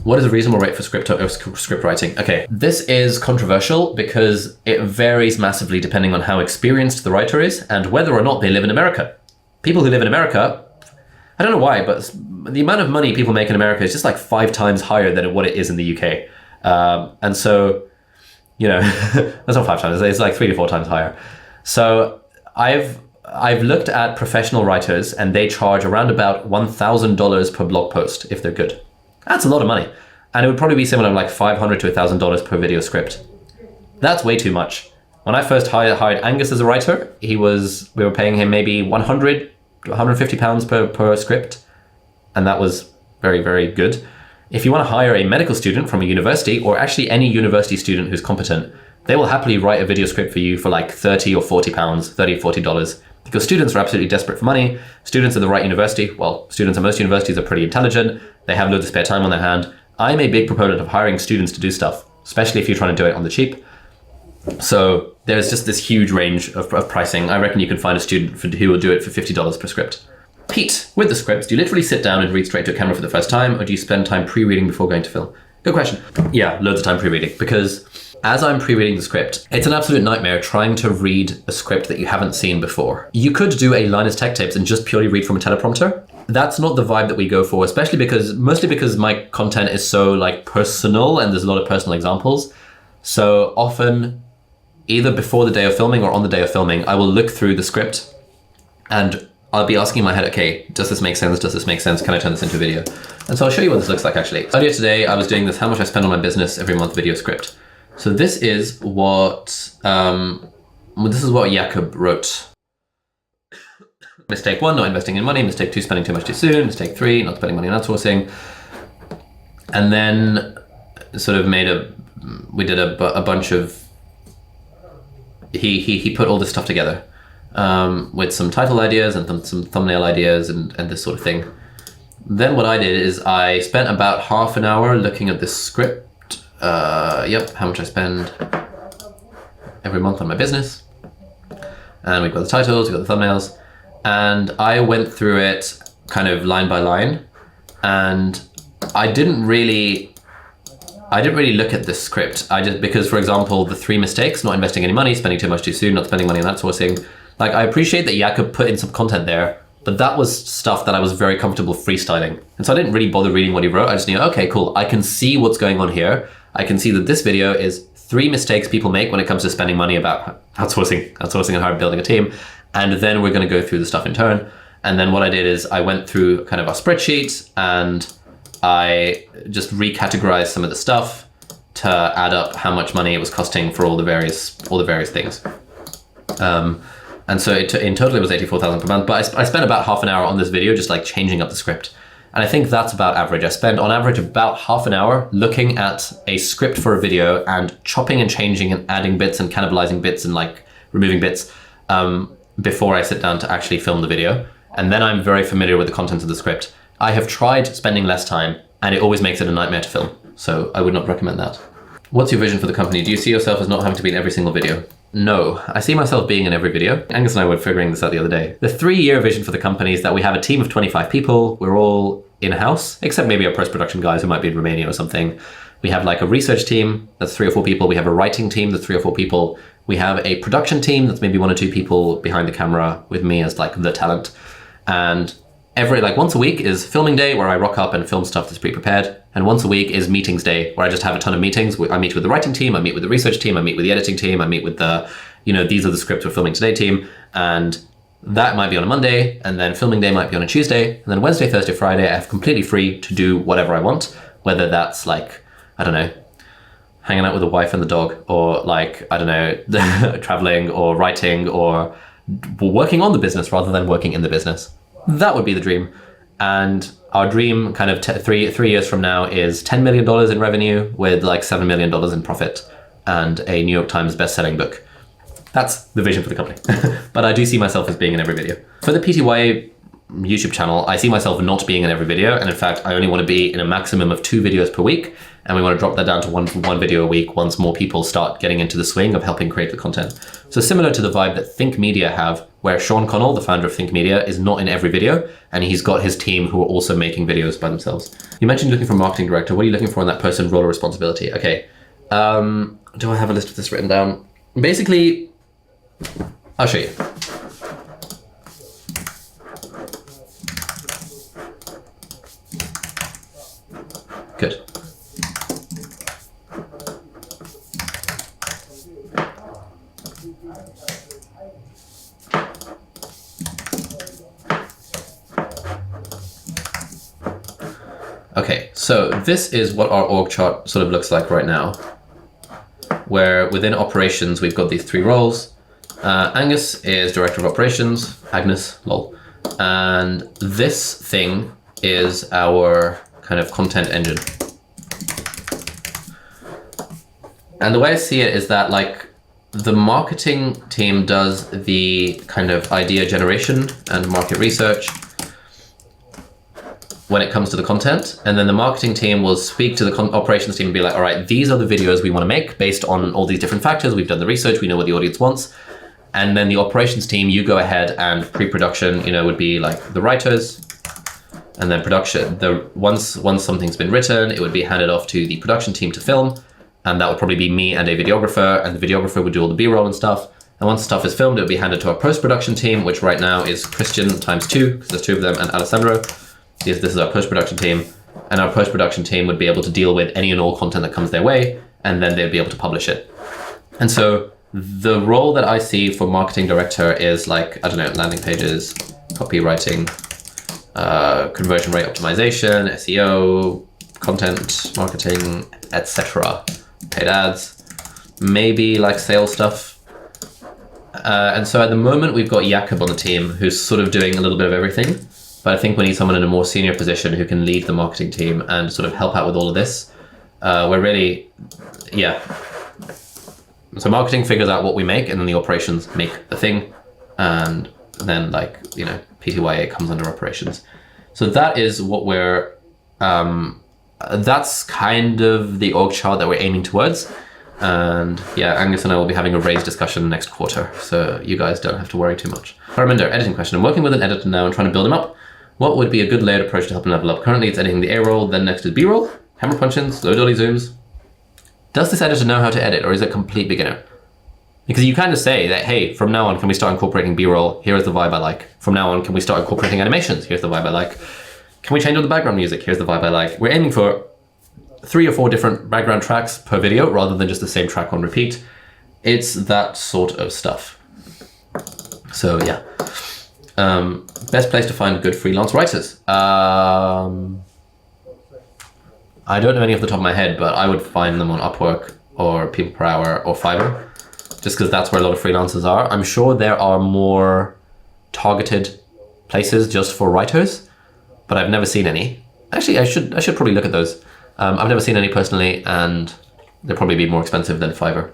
What is a reasonable rate for script writing? Okay, this is controversial because it varies massively depending on how experienced the writer is and whether or not they live in America. People who live in America, I don't know why, but the amount of money people make in America is just like 5 times higher than what it is in the UK. And so, you know, that's not 5 times, it's like 3 to 4 times higher. So I've looked at professional writers, and they charge around about $1,000 per blog post if they're good. That's a lot of money. And it would probably be similar like $500 to $1,000 per video script. That's way too much. When I first hired Angus as a writer, we were paying him maybe 100 to 150 pounds per script. And that was very, very good. If you want to hire a medical student from a university, or actually any university student who's competent, they will happily write a video script for you for like 30 or 40 pounds, $30 or $40. Because students are absolutely desperate for money. Students at the right university, well, students at most universities are pretty intelligent. They have loads of spare time on their hand. I'm a big proponent of hiring students to do stuff, especially if you're trying to do it on the cheap. So there's just this huge range of pricing. I reckon you can find a student who will do it for $50 per script. Pete, with the scripts, do you literally sit down and read straight to a camera for the first time, or do you spend time pre-reading before going to film? Good question. Yeah, loads of time pre-reading, because as I'm pre-reading the script, it's an absolute nightmare trying to read a script that you haven't seen before. You could do a Linus Tech Tips and just purely read from a teleprompter. That's not the vibe that we go for, mostly because my content is so like personal and there's a lot of personal examples. So often, either before the day of filming or on the day of filming, I will look through the script and I'll be asking in my head, okay, does this make sense? Does this make sense? Can I turn this into a video? And so I'll show you what this looks like actually. Earlier today, I was doing this how much I spend on my business every month video script. So this is what Jakob wrote. Mistake 1, not investing in money. Mistake 2, spending too much too soon. Mistake 3, not spending money on outsourcing. And then sort of we did a bunch of, he put all this stuff together with some title ideas and some thumbnail ideas and this sort of thing. Then what I did is I spent about half an hour looking at this script. How much I spend every month on my business. And we've got the titles, we've got the thumbnails. And I went through it kind of line by line. And I didn't really look at this script. Because for example, the 3 mistakes, not investing any money, spending too much too soon, not spending money on outsourcing. Like I appreciate that Jakob put in some content there, but that was stuff that I was very comfortable freestyling. And so I didn't really bother reading what he wrote. I just knew, okay, cool. I can see what's going on here. I can see that this video is 3 mistakes people make when it comes to spending money about outsourcing and how building a team. And then we're going to go through the stuff in turn. And then what I did is I went through kind of our spreadsheet and I just recategorized some of the stuff to add up how much money it was costing for all the various things. And so in total it was 84,000 per month, but I spent about half an hour on this video just like changing up the script. And I think that's about average. I spend on average about half an hour looking at a script for a video and chopping and changing and adding bits and cannibalizing bits and like removing bits before I sit down to actually film the video. And then I'm very familiar with the content of the script. I have tried spending less time and it always makes it a nightmare to film. So I would not recommend that. What's your vision for the company? Do you see yourself as not having to be in every single video? No, I see myself being in every video. Angus and I were figuring this out the other day. The 3-year vision for the company is that we have a team of 25 people. We're all in-house, except maybe our post-production guys who might be in Romania or something. We have like a research team that's 3 or 4 people. We have a writing team that's 3 or 4 people. We have a production team that's maybe 1 or 2 people behind the camera with me as like the talent. And every like once a week is filming day where I rock up and film stuff that's pre-prepared. And once a week is meetings day where I just have a ton of meetings. I meet with the writing team, I meet with the research team, I meet with the editing team, I meet with the, these are the scripts we're filming today team. And that might be on a Monday, and then filming day might be on a Tuesday. And then Wednesday, Thursday, Friday, I have completely free to do whatever I want, whether that's like, I don't know, hanging out with the wife and the dog, or like, I don't know, traveling or writing or working on the business rather than working in the business. That would be the dream. And our dream kind of 3 years from now is $10 million in revenue with like $7 million in profit and a New York Times best-selling book. That's the vision for the company. But I do see myself as being in every video. For the PTYA YouTube channel, I see myself not being in every video. And in fact, I only want to be in a maximum of 2 videos per week. And we want to drop that down to one video a week once more people start getting into the swing of helping create the content. So similar to the vibe that Think Media have, where Sean Connell, the founder of Think Media, is not in every video, and he's got his team who are also making videos by themselves. You mentioned looking for a marketing director. What are you looking for in that person, role or responsibility? Okay. Do I have a list of this written down? Basically, I'll show you. Good. Okay, so this is what our org chart sort of looks like right now, where within operations, we've got these 3 roles. Angus is director of operations, Agnes, lol. And this thing is our kind of content engine. And the way I see it is that like the marketing team does the kind of idea generation and market research when it comes to the content. And then the marketing team will speak to the operations team and be like, all right, these are the videos we want to make based on all these different factors. We've done the research, we know what the audience wants. And then the operations team, you go ahead and pre-production, would be like the writers, and then production. Once something's been written, it would be handed off to the production team to film. And that would probably be me and a videographer, and the videographer would do all the B-roll and stuff. And once stuff is filmed, it would be handed to our post-production team, which right now is Christian times 2, because there's 2 of them, and Alessandro. This is our post-production team. And our post-production team would be able to deal with any and all content that comes their way, and then they'd be able to publish it. And so the role that I see for marketing director is like, I don't know, landing pages, copywriting, conversion rate optimization, SEO, content marketing, etc. Paid ads, maybe like sales stuff. And so at the moment, we've got Jakob on the team who's sort of doing a little bit of everything. But I think we need someone in a more senior position who can lead the marketing team and sort of help out with all of this. We're really, yeah. So marketing figures out what we make, and then the operations make the thing. And then like, PTYA comes under operations. So that is what we're, that's kind of the org chart that we're aiming towards. And yeah, Angus and I will be having a raised discussion next quarter, so you guys don't have to worry too much. Harminder, editing question. I'm working with an editor now and trying to build him up. What would be a good layered approach to help him level up? Currently it's editing the A-roll, then next is B-roll, camera punch-ins, low dolly zooms. Does this editor know how to edit, or is it complete beginner? Because you kind of say that, hey, from now on, can we start incorporating B-roll? Here is the vibe I like. From now on, can we start incorporating animations? Here's the vibe I like. Can we change all the background music? Here's the vibe I like. We're aiming for 3 or 4 different background tracks per video rather than just the same track on repeat. It's that sort of stuff. So yeah. Best place to find good freelance writers. I don't know any off the top of my head, but I would find them on Upwork or People Per Hour or Fiverr, just because that's where a lot of freelancers are. I'm sure there are more targeted places just for writers, but I've never seen any. Actually, I should probably look at those. I've never seen any personally, and they'll probably be more expensive than Fiverr.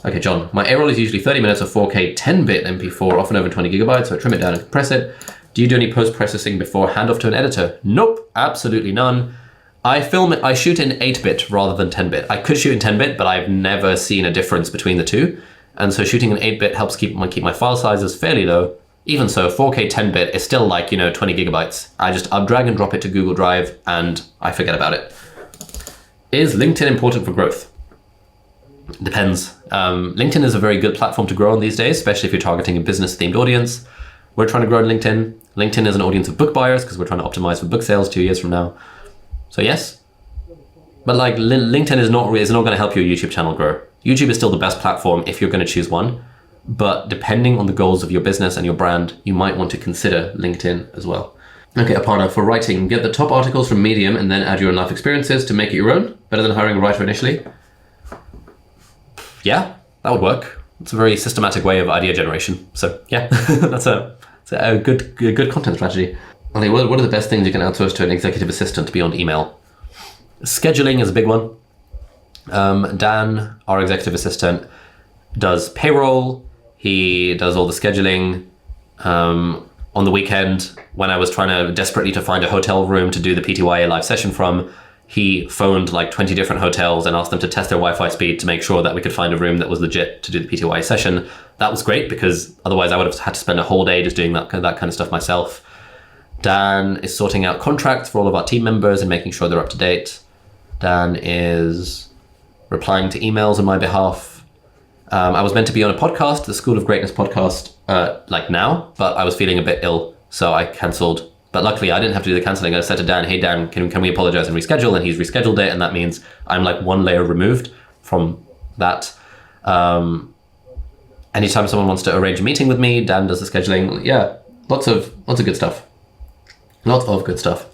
Okay, John, my A-roll is usually 30 minutes of 4K 10-bit MP4, often over 20 gigabytes, so I trim it down and compress it. Do you do any post-processing before handoff to an editor? Nope, absolutely none. I shoot in 8-bit rather than 10-bit. I could shoot in 10-bit, but I've never seen a difference between the two. And so shooting in 8-bit helps keep my file sizes fairly low, Even so, 4K 10-bit is still like, 20 gigabytes. I'll drag and drop it to Google Drive and I forget about it. Is LinkedIn important for growth? Depends. LinkedIn is a very good platform to grow on these days, especially if you're targeting a business-themed audience. We're trying to grow on LinkedIn. LinkedIn is an audience of book buyers because we're trying to optimize for book sales 2 years from now. So yes. But like LinkedIn is not going to help your YouTube channel grow. YouTube is still the best platform if you're going to choose one. But depending on the goals of your business and your brand, you might want to consider LinkedIn as well. Okay, Aparna, for writing, get the top articles from Medium and then add your own life experiences to make it your own. Better than hiring a writer initially. Yeah, that would work. It's a very systematic way of idea generation. So yeah, that's a good content strategy. Okay, what are the best things you can outsource to an executive assistant beyond email? Scheduling is a big one. Dan, our executive assistant, does payroll. He does all the scheduling. On the weekend, when I was trying desperately to find a hotel room to do the PTYA live session from, he phoned like 20 different hotels and asked them to test their Wi-Fi speed to make sure that we could find a room that was legit to do the PTYA session. That was great because otherwise I would have had to spend a whole day just doing that kind of stuff myself. Dan is sorting out contracts for all of our team members and making sure they're up to date. Dan is replying to emails on my behalf. I was meant to be on a podcast, the School of Greatness podcast, now, but I was feeling a bit ill, so I cancelled. But luckily, I didn't have to do the cancelling. I said to Dan, hey, Dan, can we apologize and reschedule? And he's rescheduled it, and that means I'm like one layer removed from that. Anytime someone wants to arrange a meeting with me, Dan does the scheduling. Yeah, lots of good stuff. Lots of good stuff.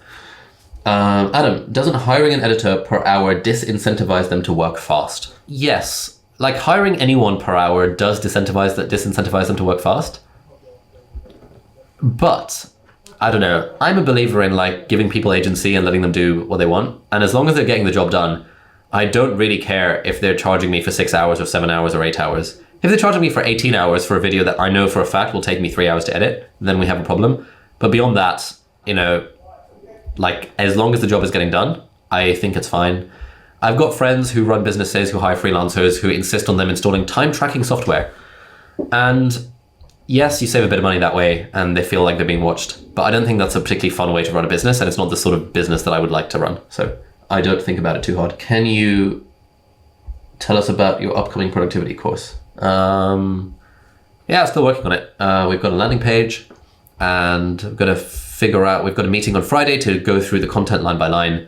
Adam, doesn't hiring an editor per hour disincentivize them to work fast? Yes. Like hiring anyone per hour does disincentivize them to work fast. But I don't know. I'm a believer in like giving people agency and letting them do what they want. And as long as they're getting the job done, I don't really care if they're charging me for 6 hours or 7 hours or 8 hours. If they're charging me for 18 hours for a video that I know for a fact will take me 3 hours to edit, then we have a problem. But beyond that, like as long as the job is getting done, I think it's fine. I've got friends who run businesses who hire freelancers who insist on them installing time tracking software. And yes, you save a bit of money that way and they feel like they're being watched. But I don't think that's a particularly fun way to run a business, and it's not the sort of business that I would like to run. So I don't think about it too hard. Can you tell us about your upcoming productivity course? Yeah, still working on it. We've got a landing page and we've got a meeting on Friday to go through the content line by line,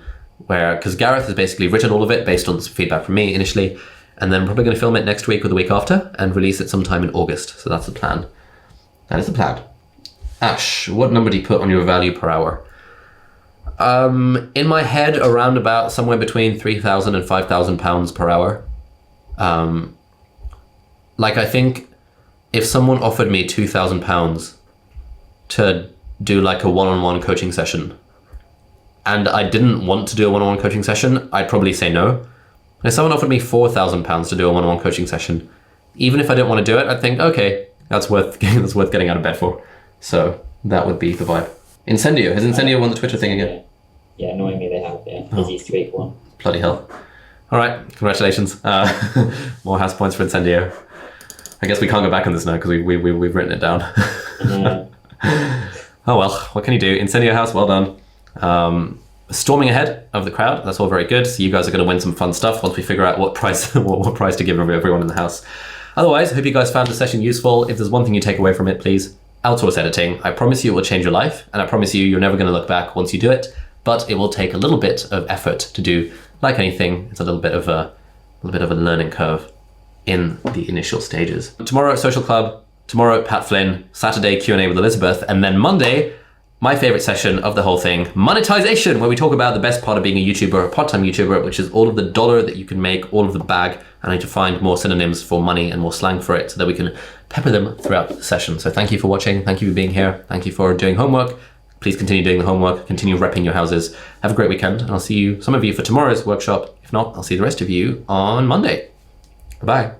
because Gareth has basically written all of it based on some feedback from me initially, and then probably going to film it next week or the week after and release it sometime in August. So that's the plan. That is the plan. Ash, what number do you put on your value per hour? In my head, around about somewhere between £3,000 and £5,000 per hour. I think if someone offered me £2,000 to do like a one-on-one coaching session, and I didn't want to do a one-on-one coaching session, I'd probably say no. And if someone offered me £4,000 to do a one-on-one coaching session, even if I didn't want to do it, I'd think, okay, that's worth getting out of bed for. So that would be the vibe. Incendio. Has Incendio won the Twitter thing again? Yeah, annoyingly they have, yeah. Busy streak one. Bloody hell. All right, congratulations. More house points for Incendio. I guess we can't go back on this now because we've written it down. Oh well, what can you do? Incendio house, well done. Storming ahead of the crowd, that's all very good. So you guys are going to win some fun stuff once we figure out what prize what prize to give everyone in the house. Otherwise, I hope you guys found the session useful. If there's one thing you take away from it, please outsource editing. I promise you it will change your life, and I promise you're never going to look back once you do it, but it will take a little bit of effort to do. Like anything, it's a little bit of a learning curve in the initial stages. Tomorrow, Social Club. Tomorrow, Pat Flynn. Saturday, Q&A with Elizabeth. And then Monday, my favorite session of the whole thing, monetization, where we talk about the best part of being a YouTuber, a part-time YouTuber, which is all of the dollar that you can make, all of the bag. I need to find more synonyms for money and more slang for it so that we can pepper them throughout the session. So thank you for watching. Thank you for being here. Thank you for doing homework. Please continue doing the homework. Continue repping your houses. Have a great weekend. And I'll see some of you for tomorrow's workshop. If not, I'll see the rest of you on Monday. Bye.